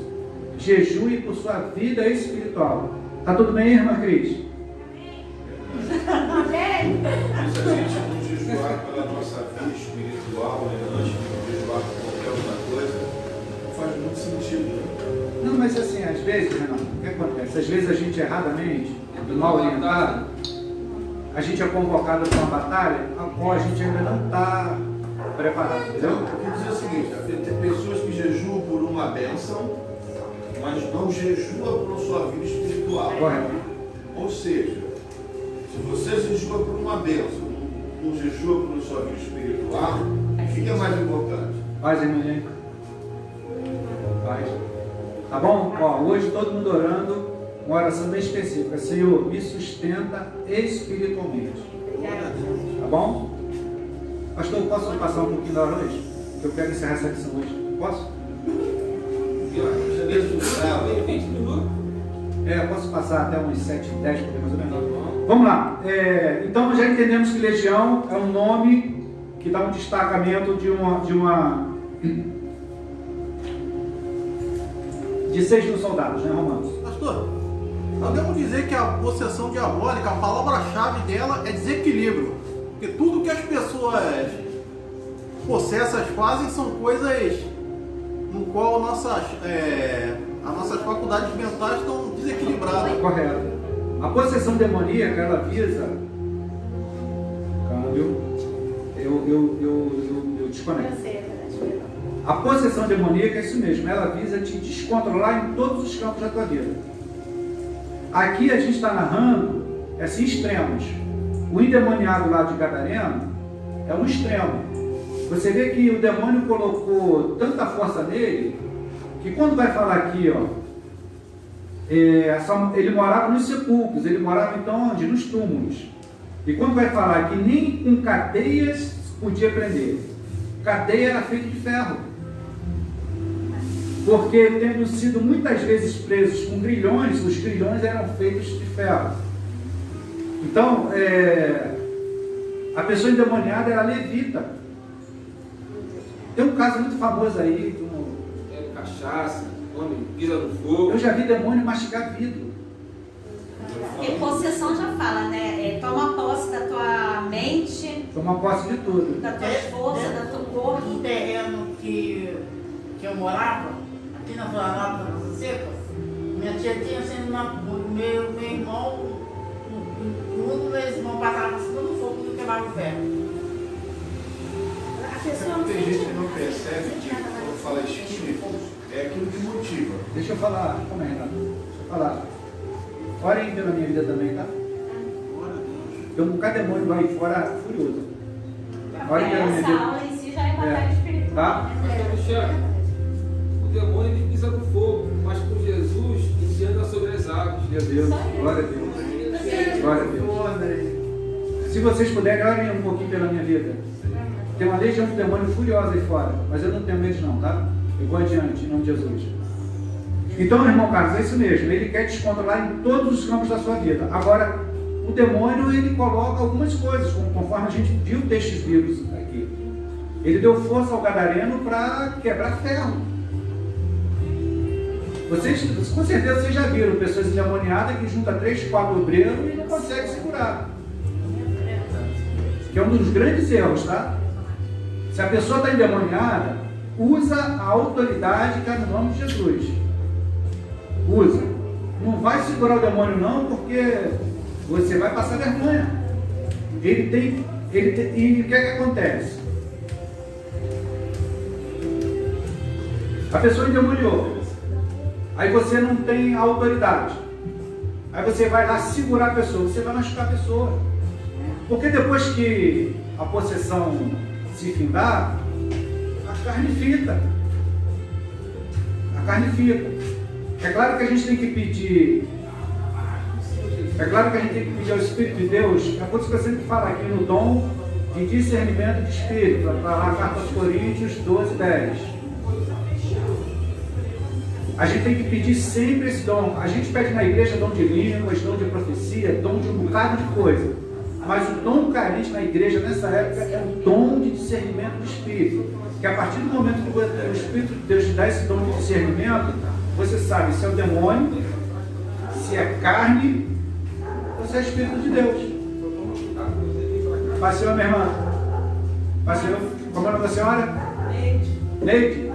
Jejue por sua vida espiritual. Tá tudo bem, irmã Cris? Amém. Se a gente não jejuar pela nossa vida espiritual, antes de jejuar por qualquer outra coisa, não faz muito sentido, né? Não, mas assim, às vezes, Renato, o que acontece? Às vezes a gente erradamente, mal orientado, a gente é convocado para uma batalha, a qual a gente ainda não está preparado, entendeu? Eu quero dizer o seguinte, tem pessoas que jejuam por uma bênção, mas não jejuam por sua vida espiritual. Correto. Ou seja, se você jejua por uma bênção, não jejua por sua vida espiritual, o que é mais importante? Paz, irmã. Paz. Tá bom? Ó, hoje todo mundo orando, uma oração bem específica. Senhor, me sustenta espiritualmente. Tá bom? Pastor, posso passar um pouquinho da hora hoje? Eu quero encerrar essa lição hoje. Posso? Eu posso passar até uns 7, 10, mais ou menos. Vamos lá. Então já entendemos que legião é um nome que dá um destacamento de 6 mil soldados, né, Romanos? Pastor, podemos dizer que a possessão diabólica, a palavra-chave dela é desequilíbrio. Porque tudo que as pessoas possessas fazem são coisas no qual as nossas faculdades mentais estão desequilibradas. Correto. A possessão demoníaca, ela visa... Câmbio. Eu desconecto. A possessão demoníaca é isso mesmo. Ela visa te descontrolar em todos os campos da tua vida. Aqui a gente está narrando assim, extremos. O endemoniado lá de Gadareno é um extremo. Você vê que o demônio colocou tanta força nele, que quando vai falar aqui, ó, ele morava nos sepulcros, ele morava então onde? Nos túmulos. E quando vai falar que nem com cadeias podia prender, cadeia era feita de ferro. Porque tendo sido muitas vezes presos com grilhões, os grilhões eram feitos de ferro. Então, a pessoa endemoniada era levita. Tem um caso muito famoso aí. Cachaça, homem pisa no fogo. Eu já vi demônio mastigar vidro. Porque possessão já fala, né? Toma posse da tua mente, Toma posse de tudo. da tua força, da tua corpo. No terreno que eu morava, aqui na Zona Norte, na Rosa Seca, minha tia tinha sendo meu irmão, um dos meus irmãos passava assim no fogo e queimava o ferro. A pessoa não Tem sente gente que não nada. percebe que quando fala espírito, é aquilo que motiva. Deixa eu falar. Como é, Renato? Deixa eu falar. Orem pela minha vida também, tá? Tem um bocado de demônio lá aí fora furioso. Orem pela minha Essa vida. aula em si já é batalha espiritual. Tá? Né? Alexandre, o demônio ele pisa no fogo, mas com Jesus ele anda sobre as águas. Meu Deus. Glória a Deus. Glória a Deus. Se vocês puderem, orem um pouquinho pela minha vida. Tem uma legião de demônio furiosa aí fora, mas eu não tenho medo não, tá? Eu vou adiante, em nome de Jesus. Então, irmão Carlos, é isso mesmo. Ele quer descontrolar em todos os campos da sua vida. Agora, o demônio, ele coloca algumas coisas, conforme a gente viu o texto bíblico aqui. Ele deu força ao gadareno para quebrar ferro. Vocês, com certeza, vocês já viram pessoas endemoniadas que juntam 3, 4 obreiros e não conseguem segurar. Que é um dos grandes erros, tá? Se a pessoa está endemoniada, usa a autoridade que é no nome de Jesus. Usa. não vai segurar o demônio não, porque você vai passar vergonha. E o que é que acontece? A pessoa endemoniou. Aí você não tem autoridade. Aí você vai lá segurar a pessoa, você vai machucar a pessoa. Porque depois que a possessão se findar, a carne fica. A carne fica. É claro que a gente tem que pedir. É claro que a gente tem que pedir ao Espírito de Deus. É por isso que eu sempre falo aqui no dom de discernimento de Espírito. Para lá, carta aos Coríntios 12, 10. A gente tem que pedir sempre esse dom. A gente pede na igreja dom de línguas, dom de profecia, dom de um bocado de coisa. Mas o dom carente na igreja nessa época é o dom de discernimento do Espírito. Que a partir do momento que o Espírito de Deus te dá esse dom de discernimento, você sabe se é o demônio, se é carne, ou se é Espírito de Deus. Paz, Senhor, minha irmã. Paz, Senhor. Como é o nome da senhora? Neide.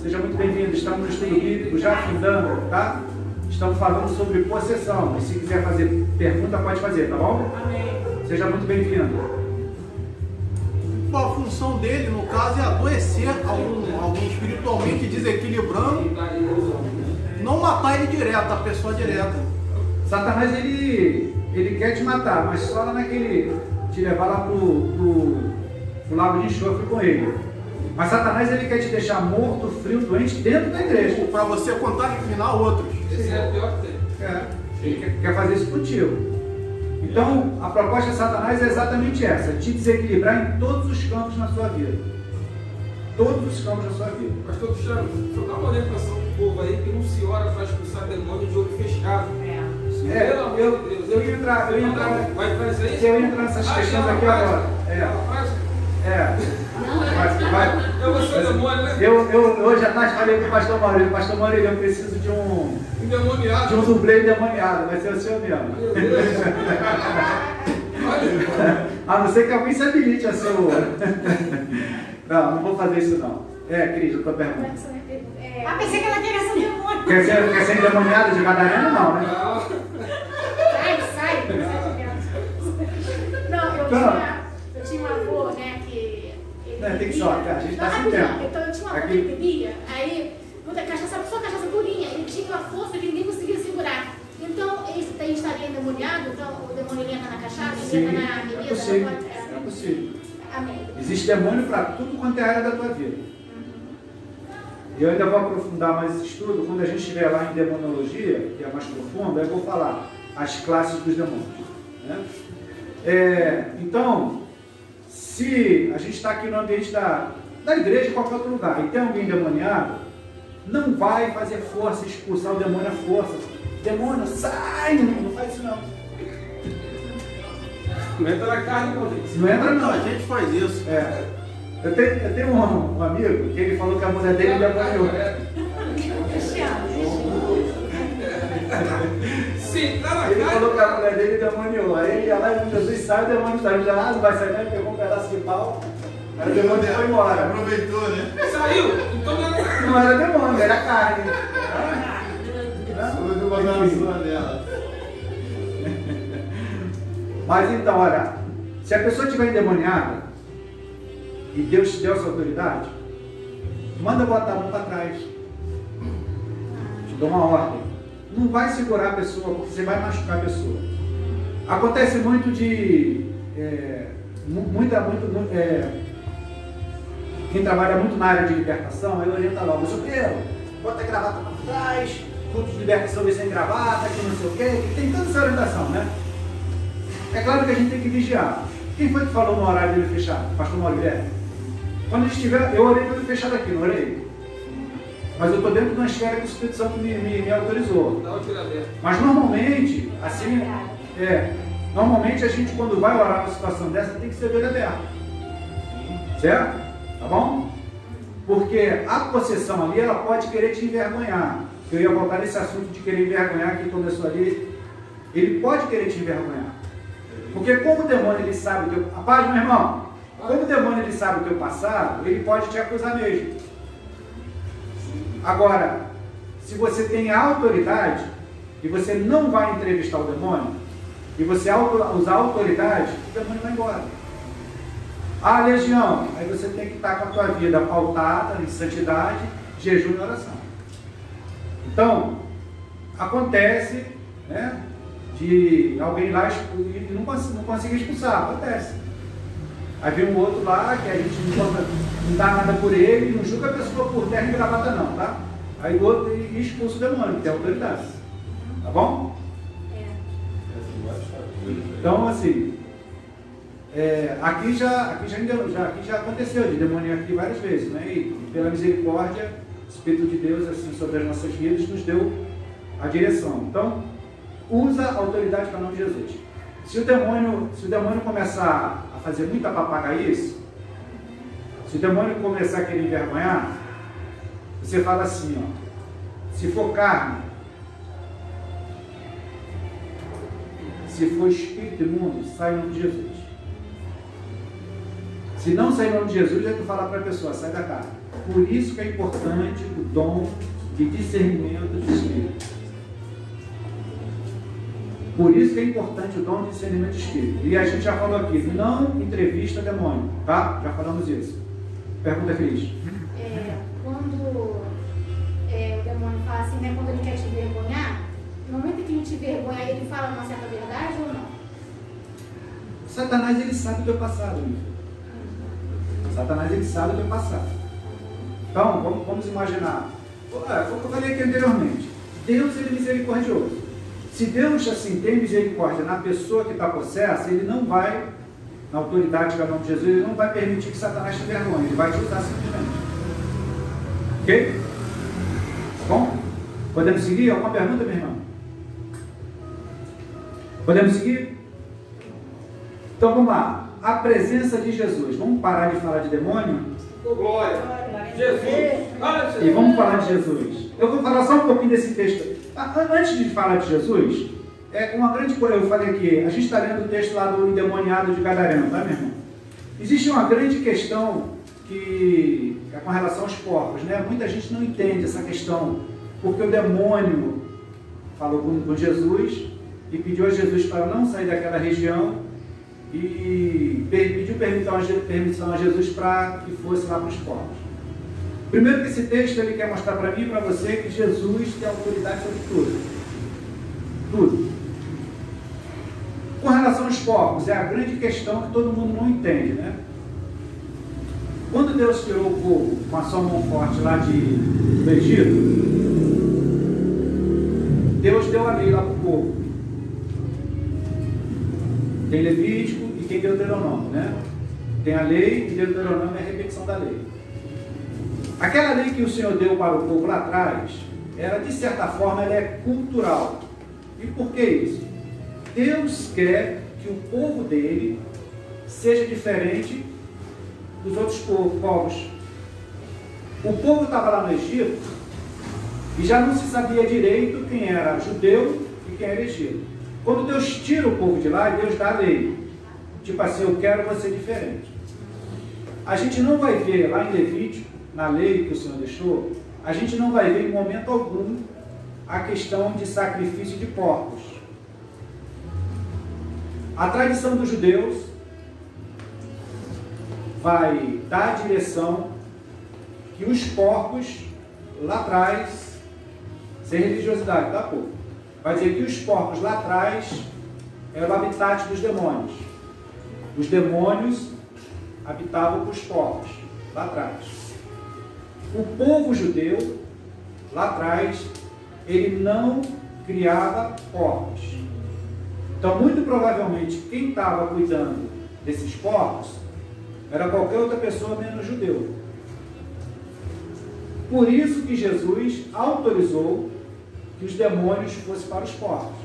Seja muito bem-vindo. Estamos no estudo bíblico, já afindando, tá? Estamos falando sobre possessão. E se quiser fazer pergunta, pode fazer, tá bom? Amém. Seja muito bem-vindo. A função dele, no caso, é adoecer alguém espiritualmente desequilibrando, não matar ele direto, a pessoa direta. Satanás, ele quer te matar, mas só lá naquele... te levar lá pro lago de enxofre com ele. Mas Satanás, ele quer te deixar morto, frio, doente dentro da igreja. Para você contaminar outros. Esse é o pior que tem. Ele quer fazer isso contigo. Então, a proposta de Satanás é exatamente essa: te desequilibrar em todos os campos na sua vida. Todos os campos na sua vida. Pastor Cristiano, deixa eu dar uma orientação pro povo aí que não se ora para expulsar demônio de olho fechado. Eu ia entrar nessas questões aqui agora. Eu vou ser demônio, né? Eu hoje à tarde falei com o pastor Maurílio. Pastor Maurílio, eu preciso de um endemoniado. De um dublê endemoniado. Vai ser o senhor mesmo. A não ser que alguém se habilite a ser o... Não vou fazer isso não. Cris, eu tô perguntando. Pensei que ela queria ser demônio. Quer ser endemoniado de Gadareno? Não, né? Sai. Não, eu tinha um avô, né, que... tem que só, a gente tá sem tempo. Então eu tinha um avô que bebia, aí, muita cachaça, só cachaça purinha, ele tinha uma força que ninguém conseguia segurar. Então, ele estaria endemoniado, então o demônio entra na cachaça, ele entra na bebida. É possível. Amém. Existe demônio para tudo quanto é área da tua vida. E eu ainda vou aprofundar mais esse estudo, quando a gente estiver lá em demonologia, que é mais profundo, aí eu vou falar as classes dos demônios. Né? Então, se a gente está aqui no ambiente da igreja, em qualquer outro lugar, e tem alguém endemoniado, não vai fazer força, expulsar o demônio à força. Demônio, sai! Não faz isso não. Não entra na carne, não, gente. Não entra não. A gente faz isso. Eu tenho um amigo que ele falou que a mulher dele endemoniou. Sim, tá na Ele carne. falou que a mulher dele demoniou. Aí ele ia lá e Jesus sai, o demônio sai. Já não vai sair, né? Pegou um pedaço de pau. Aí o demônio foi embora. Aproveitou, né? Saiu, então não era. Não era demônio, era carne. Eu vou botar na sua dela. Mas então, olha, se a pessoa estiver endemoniada e Deus te deu essa autoridade, manda botar a mão para trás. Te dou uma ordem. Não vai segurar a pessoa, porque você vai machucar a pessoa. Acontece muito de... quem trabalha muito na área de libertação, aí orienta logo, solteiro, bota a gravata para trás, culto de libertação sem gravata, que não sei o quê, tem toda essa orientação, né? É claro que a gente tem que vigiar. Quem foi que falou no horário dele fechado? Pastor Maurílio? Quando estiver, eu orei para ele fechado aqui, não orei? Mas eu estou dentro de uma esfera que o Espírito Santo me autorizou. Mas normalmente, assim, normalmente a gente quando vai orar numa situação dessa tem que ser de olho aberto. Certo? Tá bom? Porque a possessão ali, ela pode querer te envergonhar. Eu ia voltar nesse assunto de querer envergonhar que começou ali. Ele pode querer te envergonhar. Porque como o demônio ele sabe o teu... Rapaz, meu irmão, como o demônio ele sabe o teu passado, ele pode te acusar mesmo. Agora, se você tem a autoridade, e você não vai entrevistar o demônio, e você usar autoridade, o demônio vai embora. Ah, legião, aí você tem que estar com a tua vida pautada em santidade, jejum e oração. Então, acontece, né, de alguém lá e não conseguir expulsar, acontece. Aí vem um outro lá que a gente não dá nada por ele, não julga a pessoa por terra e gravata não, tá? Aí o outro expulsa o demônio, que tem autoridade. Tá bom? Então, assim, aqui já aconteceu de demoníaco aqui várias vezes, né? E pela misericórdia, o Espírito de Deus, assim, sobre as nossas vidas, nos deu a direção. Então, usa a autoridade para o nome de Jesus. Se o demônio começar a fazer muita papagaice, se o demônio começar a querer envergonhar, você fala assim, ó, se for carne, se for espírito imundo, sai em nome de Jesus. Se não sair em nome de Jesus, é tu falar para a pessoa, sai da carne. Por isso que é importante o dom de discernimento do Espírito. Por isso que é importante o dom de discernimento de Espírito. E a gente já falou aqui, não entrevista demônio, tá? Já falamos isso. Pergunta, Cris. Quando o demônio fala assim, né? Quando ele quer te envergonhar, no momento que ele te envergonha, ele fala uma certa verdade ou não? Satanás, ele sabe o teu passado, amigo. Satanás, ele sabe o teu passado. Então, vamos imaginar. Foi o que eu falei aqui anteriormente. Deus, ele é misericordioso. Se Deus, assim, tem misericórdia na pessoa que está possessa, ele não vai, na autoridade que é o nome de Jesus, ele não vai permitir que Satanás te vergonhe. Ele vai te usar simplesmente. Ok? Tá bom? Podemos seguir? Alguma pergunta, meu irmão? Podemos seguir? Então, vamos lá. A presença de Jesus. Vamos parar de falar de demônio? Glória! Jesus! E vamos falar de Jesus. Eu vou falar só um pouquinho desse texto. Antes de falar de Jesus, uma grande coisa, eu falei aqui, a gente está lendo o texto lá do endemoniado de Gadareno, tá, meu irmão? Existe uma grande questão que é com relação aos porcos, né? Muita gente não entende essa questão, porque o demônio falou com Jesus e pediu a Jesus para não sair daquela região e pediu permissão a Jesus para que fosse lá para os porcos. Primeiro que esse texto ele quer mostrar para mim e para você que Jesus tem autoridade sobre tudo. Tudo. Com relação aos porcos, é a grande questão que todo mundo não entende, né? Quando Deus tirou o povo com a sua mão forte lá do Egito, Deus deu a lei lá para o povo. Tem Levítico e tem Deuteronômio, né? Tem a lei e Deuteronômio é a repetição da lei. Aquela lei que o Senhor deu para o povo lá atrás, ela de certa forma ela é cultural. E por que isso? Deus quer que o povo dele seja diferente dos outros povos. O povo estava lá no Egito e já não se sabia direito quem era judeu e quem era egípcio. Quando Deus tira o povo de lá, Deus dá a lei. Tipo assim, eu quero você diferente. A gente não vai ver lá em Levítico, na lei que o Senhor deixou, a gente não vai ver em momento algum a questão de sacrifício de porcos. A tradição dos judeus vai dar a direção que os porcos lá atrás, sem religiosidade, tá, povo? Vai dizer que os porcos lá atrás eram o habitat dos demônios. Os demônios habitavam com os porcos lá atrás. O povo judeu, lá atrás, ele não criava porcos. Então, muito provavelmente, quem estava cuidando desses porcos era qualquer outra pessoa menos judeu. Por isso que Jesus autorizou que os demônios fossem para os porcos.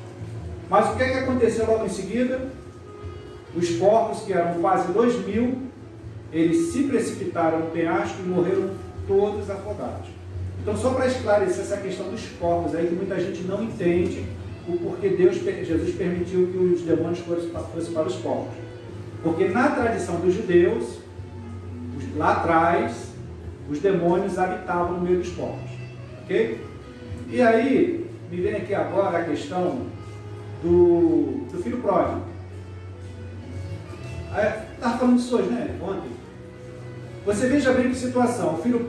Mas o que é que aconteceu logo em seguida? Os porcos, que eram quase 2.000, eles se precipitaram no penhasco e morreram todos afogados. Então, só para esclarecer essa questão dos porcos aí, que muita gente não entende o porquê Jesus permitiu que os demônios fossem para os porcos. Porque na tradição dos judeus, lá atrás, os demônios habitavam no meio dos porcos. Ok? E aí, me vem aqui agora a questão do filho pródigo. Estava falando disso hoje, né? Ontem. Você veja bem que situação. O filho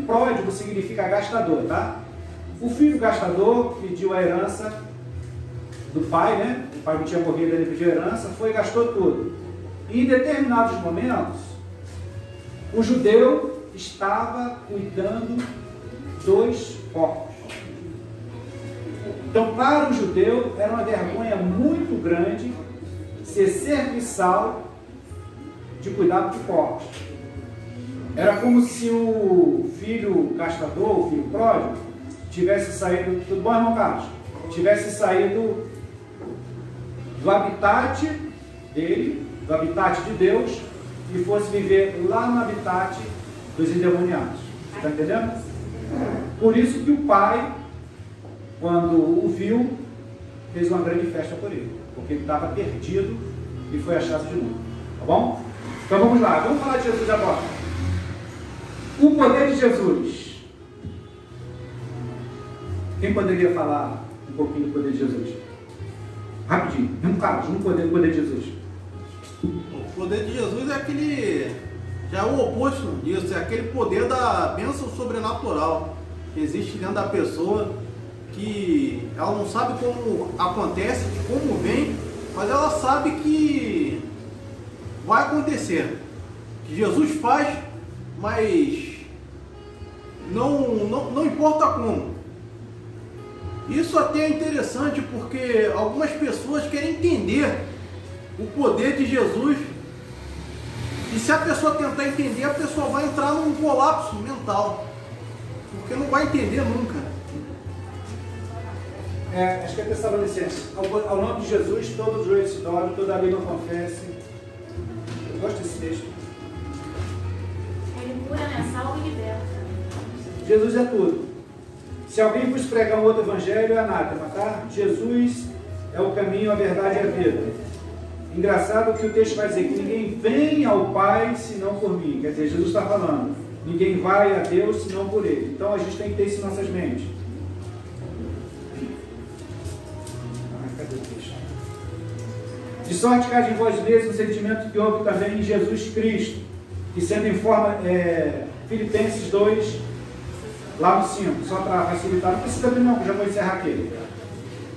pródigo significa gastador, tá? O filho gastador pediu a herança do pai, né? O pai não tinha morrido, ele pediu a herança, foi e gastou tudo. E em determinados momentos, o judeu estava cuidando dos porcos. Então, para o judeu, era uma vergonha muito grande ser serviçal de cuidado de porcos. Era como se o filho gastador, o filho pródigo, tivesse saído, tudo bom, irmão Carlos? Tivesse saído do habitat dele, do habitat de Deus, e fosse viver lá no habitat dos endemoniados. Você está entendendo? Por isso que o pai, quando o viu, fez uma grande festa por ele, porque ele estava perdido e foi achado de novo. Tá bom? Então vamos lá, vamos falar de Jesus agora. O poder de Jesus. Quem poderia falar um pouquinho do poder de Jesus? Rapidinho, mesmo Carlos, no poder de Jesus. O poder de Jesus é aquele, já é o oposto disso, é aquele poder da bênção sobrenatural que existe dentro da pessoa, que ela não sabe como acontece, como vem, mas ela sabe que vai acontecer, que Jesus faz, mas não importa como. Isso até é interessante porque algumas pessoas querem entender o poder de Jesus, e se a pessoa tentar entender, a pessoa vai entrar num colapso mental, porque não vai entender nunca. Acho que é Tessalonicenses. Ao nome de Jesus, todo joelho se dobre, toda língua confesse. Eu gosto desse texto. Ele cura, né? Salva e liberta. Jesus é tudo. Se alguém vos pregar um outro evangelho, é anátema, tá? Jesus é o caminho, a verdade e a vida. Engraçado que o texto vai dizer que ninguém vem ao Pai senão por mim. Quer dizer, Jesus está falando, ninguém vai a Deus senão por Ele. Então a gente tem que ter isso em nossas mentes. Cadê o texto? De sorte que há de vós mesmos o sentimento que houve também em Jesus Cristo, que sendo em forma, Filipenses 2, lá no 5, só para facilitar, não precisa abrir não, que já vou encerrar aqui.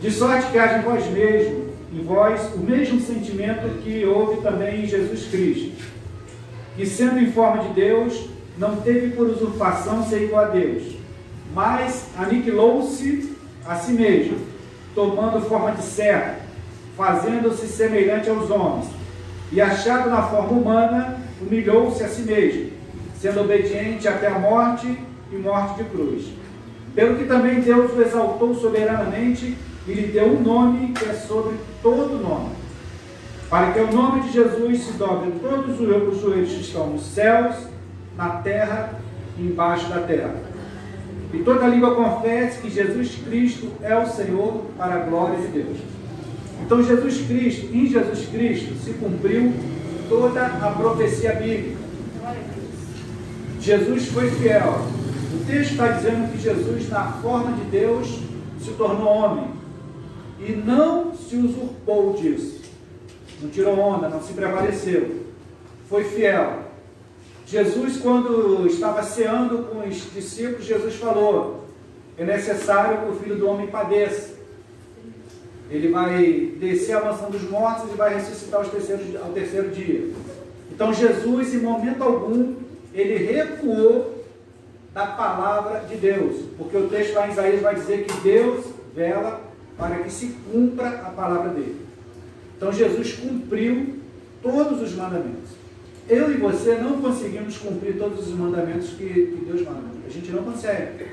De sorte que haja em vós mesmo, em vós, o mesmo sentimento que houve também em Jesus Cristo, que sendo em forma de Deus, não teve por usurpação ser igual a Deus, mas aniquilou-se a si mesmo, tomando forma de servo, fazendo-se semelhante aos homens, e achado na forma humana, humilhou-se a si mesmo, sendo obediente até a morte e morte de cruz. Pelo que também Deus o exaltou soberanamente e lhe deu um nome que é sobre todo nome, para que o nome de Jesus se dobre todos os joelhos que estão nos céus, na terra e embaixo da terra. E toda língua confesse que Jesus Cristo é o Senhor, para a glória de Deus. Então em Jesus Cristo se cumpriu toda a profecia bíblica. Jesus foi fiel. O texto está dizendo que Jesus, na forma de Deus, se tornou homem e não se usurpou disso, não tirou onda, não se prevaleceu, foi fiel. Jesus, quando estava ceando com os discípulos, Jesus falou: é necessário que o Filho do Homem padeça, ele vai descer à mansão dos mortos e vai ressuscitar ao terceiro dia. Então Jesus, em momento algum, ele recuou da palavra de Deus, porque o texto lá em Isaías vai dizer que Deus vela para que se cumpra a palavra dele. Então Jesus cumpriu todos os mandamentos. Eu e você não conseguimos cumprir todos os mandamentos que Deus manda. A gente não consegue.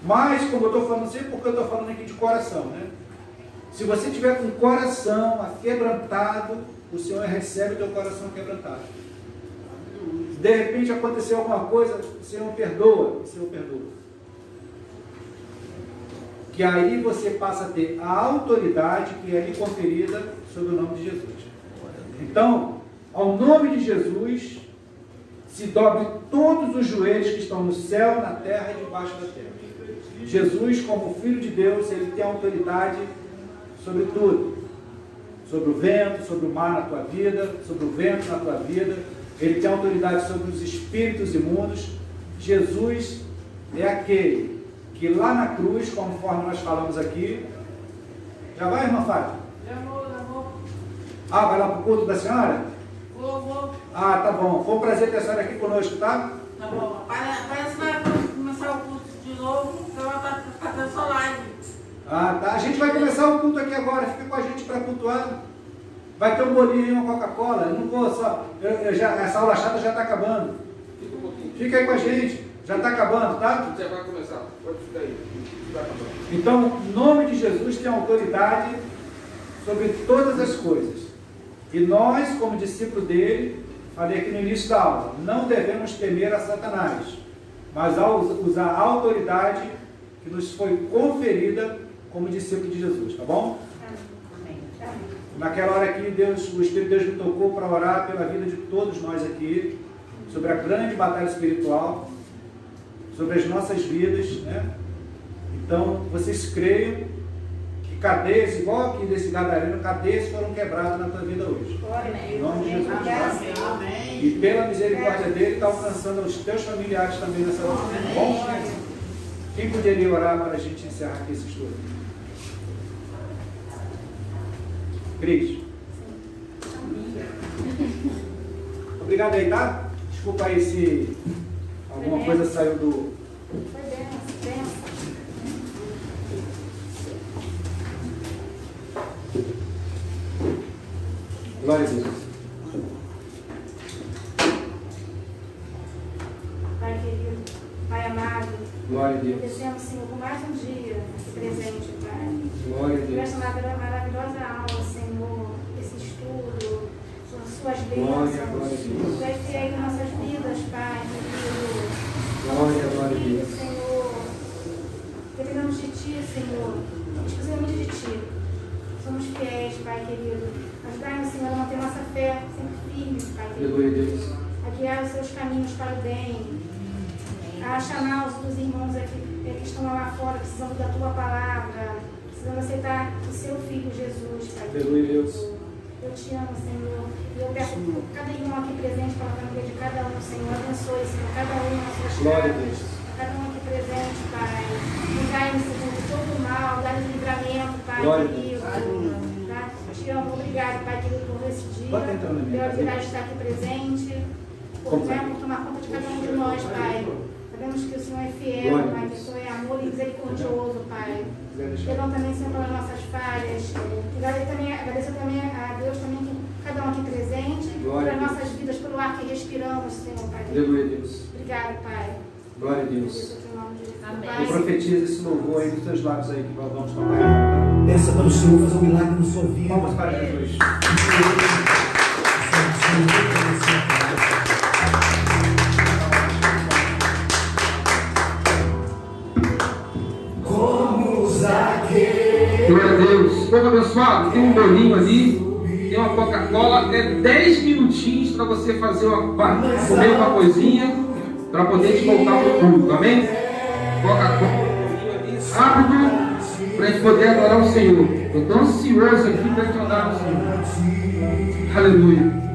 Mas, como eu estou falando sempre, porque eu estou falando aqui de coração, né? Se você tiver com o coração aquebrantado, o Senhor recebe o teu coração quebrantado. De repente aconteceu alguma coisa, o Senhor perdoa, que aí você passa a ter a autoridade que é lhe conferida sobre o nome de Jesus. Então, ao nome de Jesus, se dobre todos os joelhos que estão no céu, na terra e debaixo da terra. Jesus, como Filho de Deus, ele tem autoridade sobre tudo. Sobre o vento, sobre o mar na tua vida, sobre o vento na tua vida. Ele tem autoridade sobre os espíritos imundos. Jesus é aquele que lá na cruz, conforme nós falamos aqui, já vai, irmã Fátima? Já vou. Ah, vai lá para o culto da senhora? Vou. Ah, tá bom. Foi um prazer ter a senhora aqui conosco, tá? Tá bom. Parece que vai começar o culto de novo, então ela tá fazendo sua live. Ah, tá. A gente vai começar o culto aqui agora. Fica com a gente para cultuar. Vai ter um bolinho e uma Coca-Cola. Eu não vou só. Essa aula chata já está acabando. Fica um pouquinho. Fica aí com a gente. Já está acabando, tá? Você vai começar. Pode ficar aí. Vai acabando. Então, o nome de Jesus tem autoridade sobre todas as coisas. E nós, como discípulo dele, falei aqui no início da aula, não devemos temer a Satanás, mas usar a autoridade que nos foi conferida como discípulo de Jesus, tá bom? Naquela hora aqui, o Espírito de Deus me tocou para orar pela vida de todos nós aqui, sobre a grande batalha espiritual, sobre as nossas vidas, né? Então, vocês creiam que cadeias, igual aqui desse Gadareno, cadeias foram quebradas na tua vida hoje. Em nome de Jesus. Amém. E pela misericórdia dele, está alcançando os teus familiares também nessa hora, tá bom? Quem poderia orar para a gente encerrar aqui esse estudo? Cris. Obrigado aí, tá? Desculpa aí se alguma coisa saiu do... Foi benção. Glória a Deus. Pai querido, Pai amado, Glória a Deus. agradecemos, Senhor, por mais um dia aqui presente, Pai. Glória a Por Deus. esta maravilhosa aula, Senhor, esse estudo, suas Glória, bênçãos. glória a Deus. Tu és fiel em nossas vidas, Pai querido. Glória a Filho, Deus. Senhor, dependemos de Ti, Senhor, exclusivamente de Ti. Somos fiéis, Pai querido. Ajudai-nos, Senhor, a manter nossa fé sempre firme, Pai querido. Glória a Deus. A guiar os seus caminhos para o bem. A chamar os irmãos que estão lá fora, precisando da Tua palavra, precisando aceitar o Seu Filho Jesus, Pai querido. Glória a Deus. Eu te amo, Senhor. E eu peço por cada irmão aqui presente, pela família de cada um, Senhor. Abençoe, Senhor, cada um nas suas Glória a casas. Deus. Cada um aqui presente, Pai. Livrai-nos, Senhor, de todo o mal. Dá-nos livramento, Pai Glória a querido. Tá? Te amo. Obrigado, Pai querido, por esse dia. Bota entrando na minha Pela casa. oportunidade de estar aqui presente. Por tomar conta de cada um de nós, Pai. Sabemos que o Senhor é fiel, Glória a Pai, que Deus. o Senhor é amor e misericordioso, Pai. Quiser deixar. Perdão também, Senhor, pelas nossas falhas. Agradeço também a Deus também que cada um aqui presente, Glória a pelas Deus. nossas vidas, pelo ar que respiramos, Senhor, Pai. Glória a Deus. Obrigado, Pai. Glória a Deus. Agradeço o teu nome, Jesus. Amém. Pai, Eu profetizo esse louvor aí dos teus lábios aí que nós vamos tocar. Peça para o Senhor fazer um milagre na sua vida. Vamos para Jesus. Como Zaqueu. Glória a Deus. Povo abençoado, tem um bolinho ali, tem uma Coca-Cola, é 10 minutinhos para você fazer comer uma coisinha para poder te voltar para o culto, amém? Coca-Cola, rápido, para a gente poder adorar o Senhor. Eu estou ansioso aqui para te adorar o Senhor. Aleluia.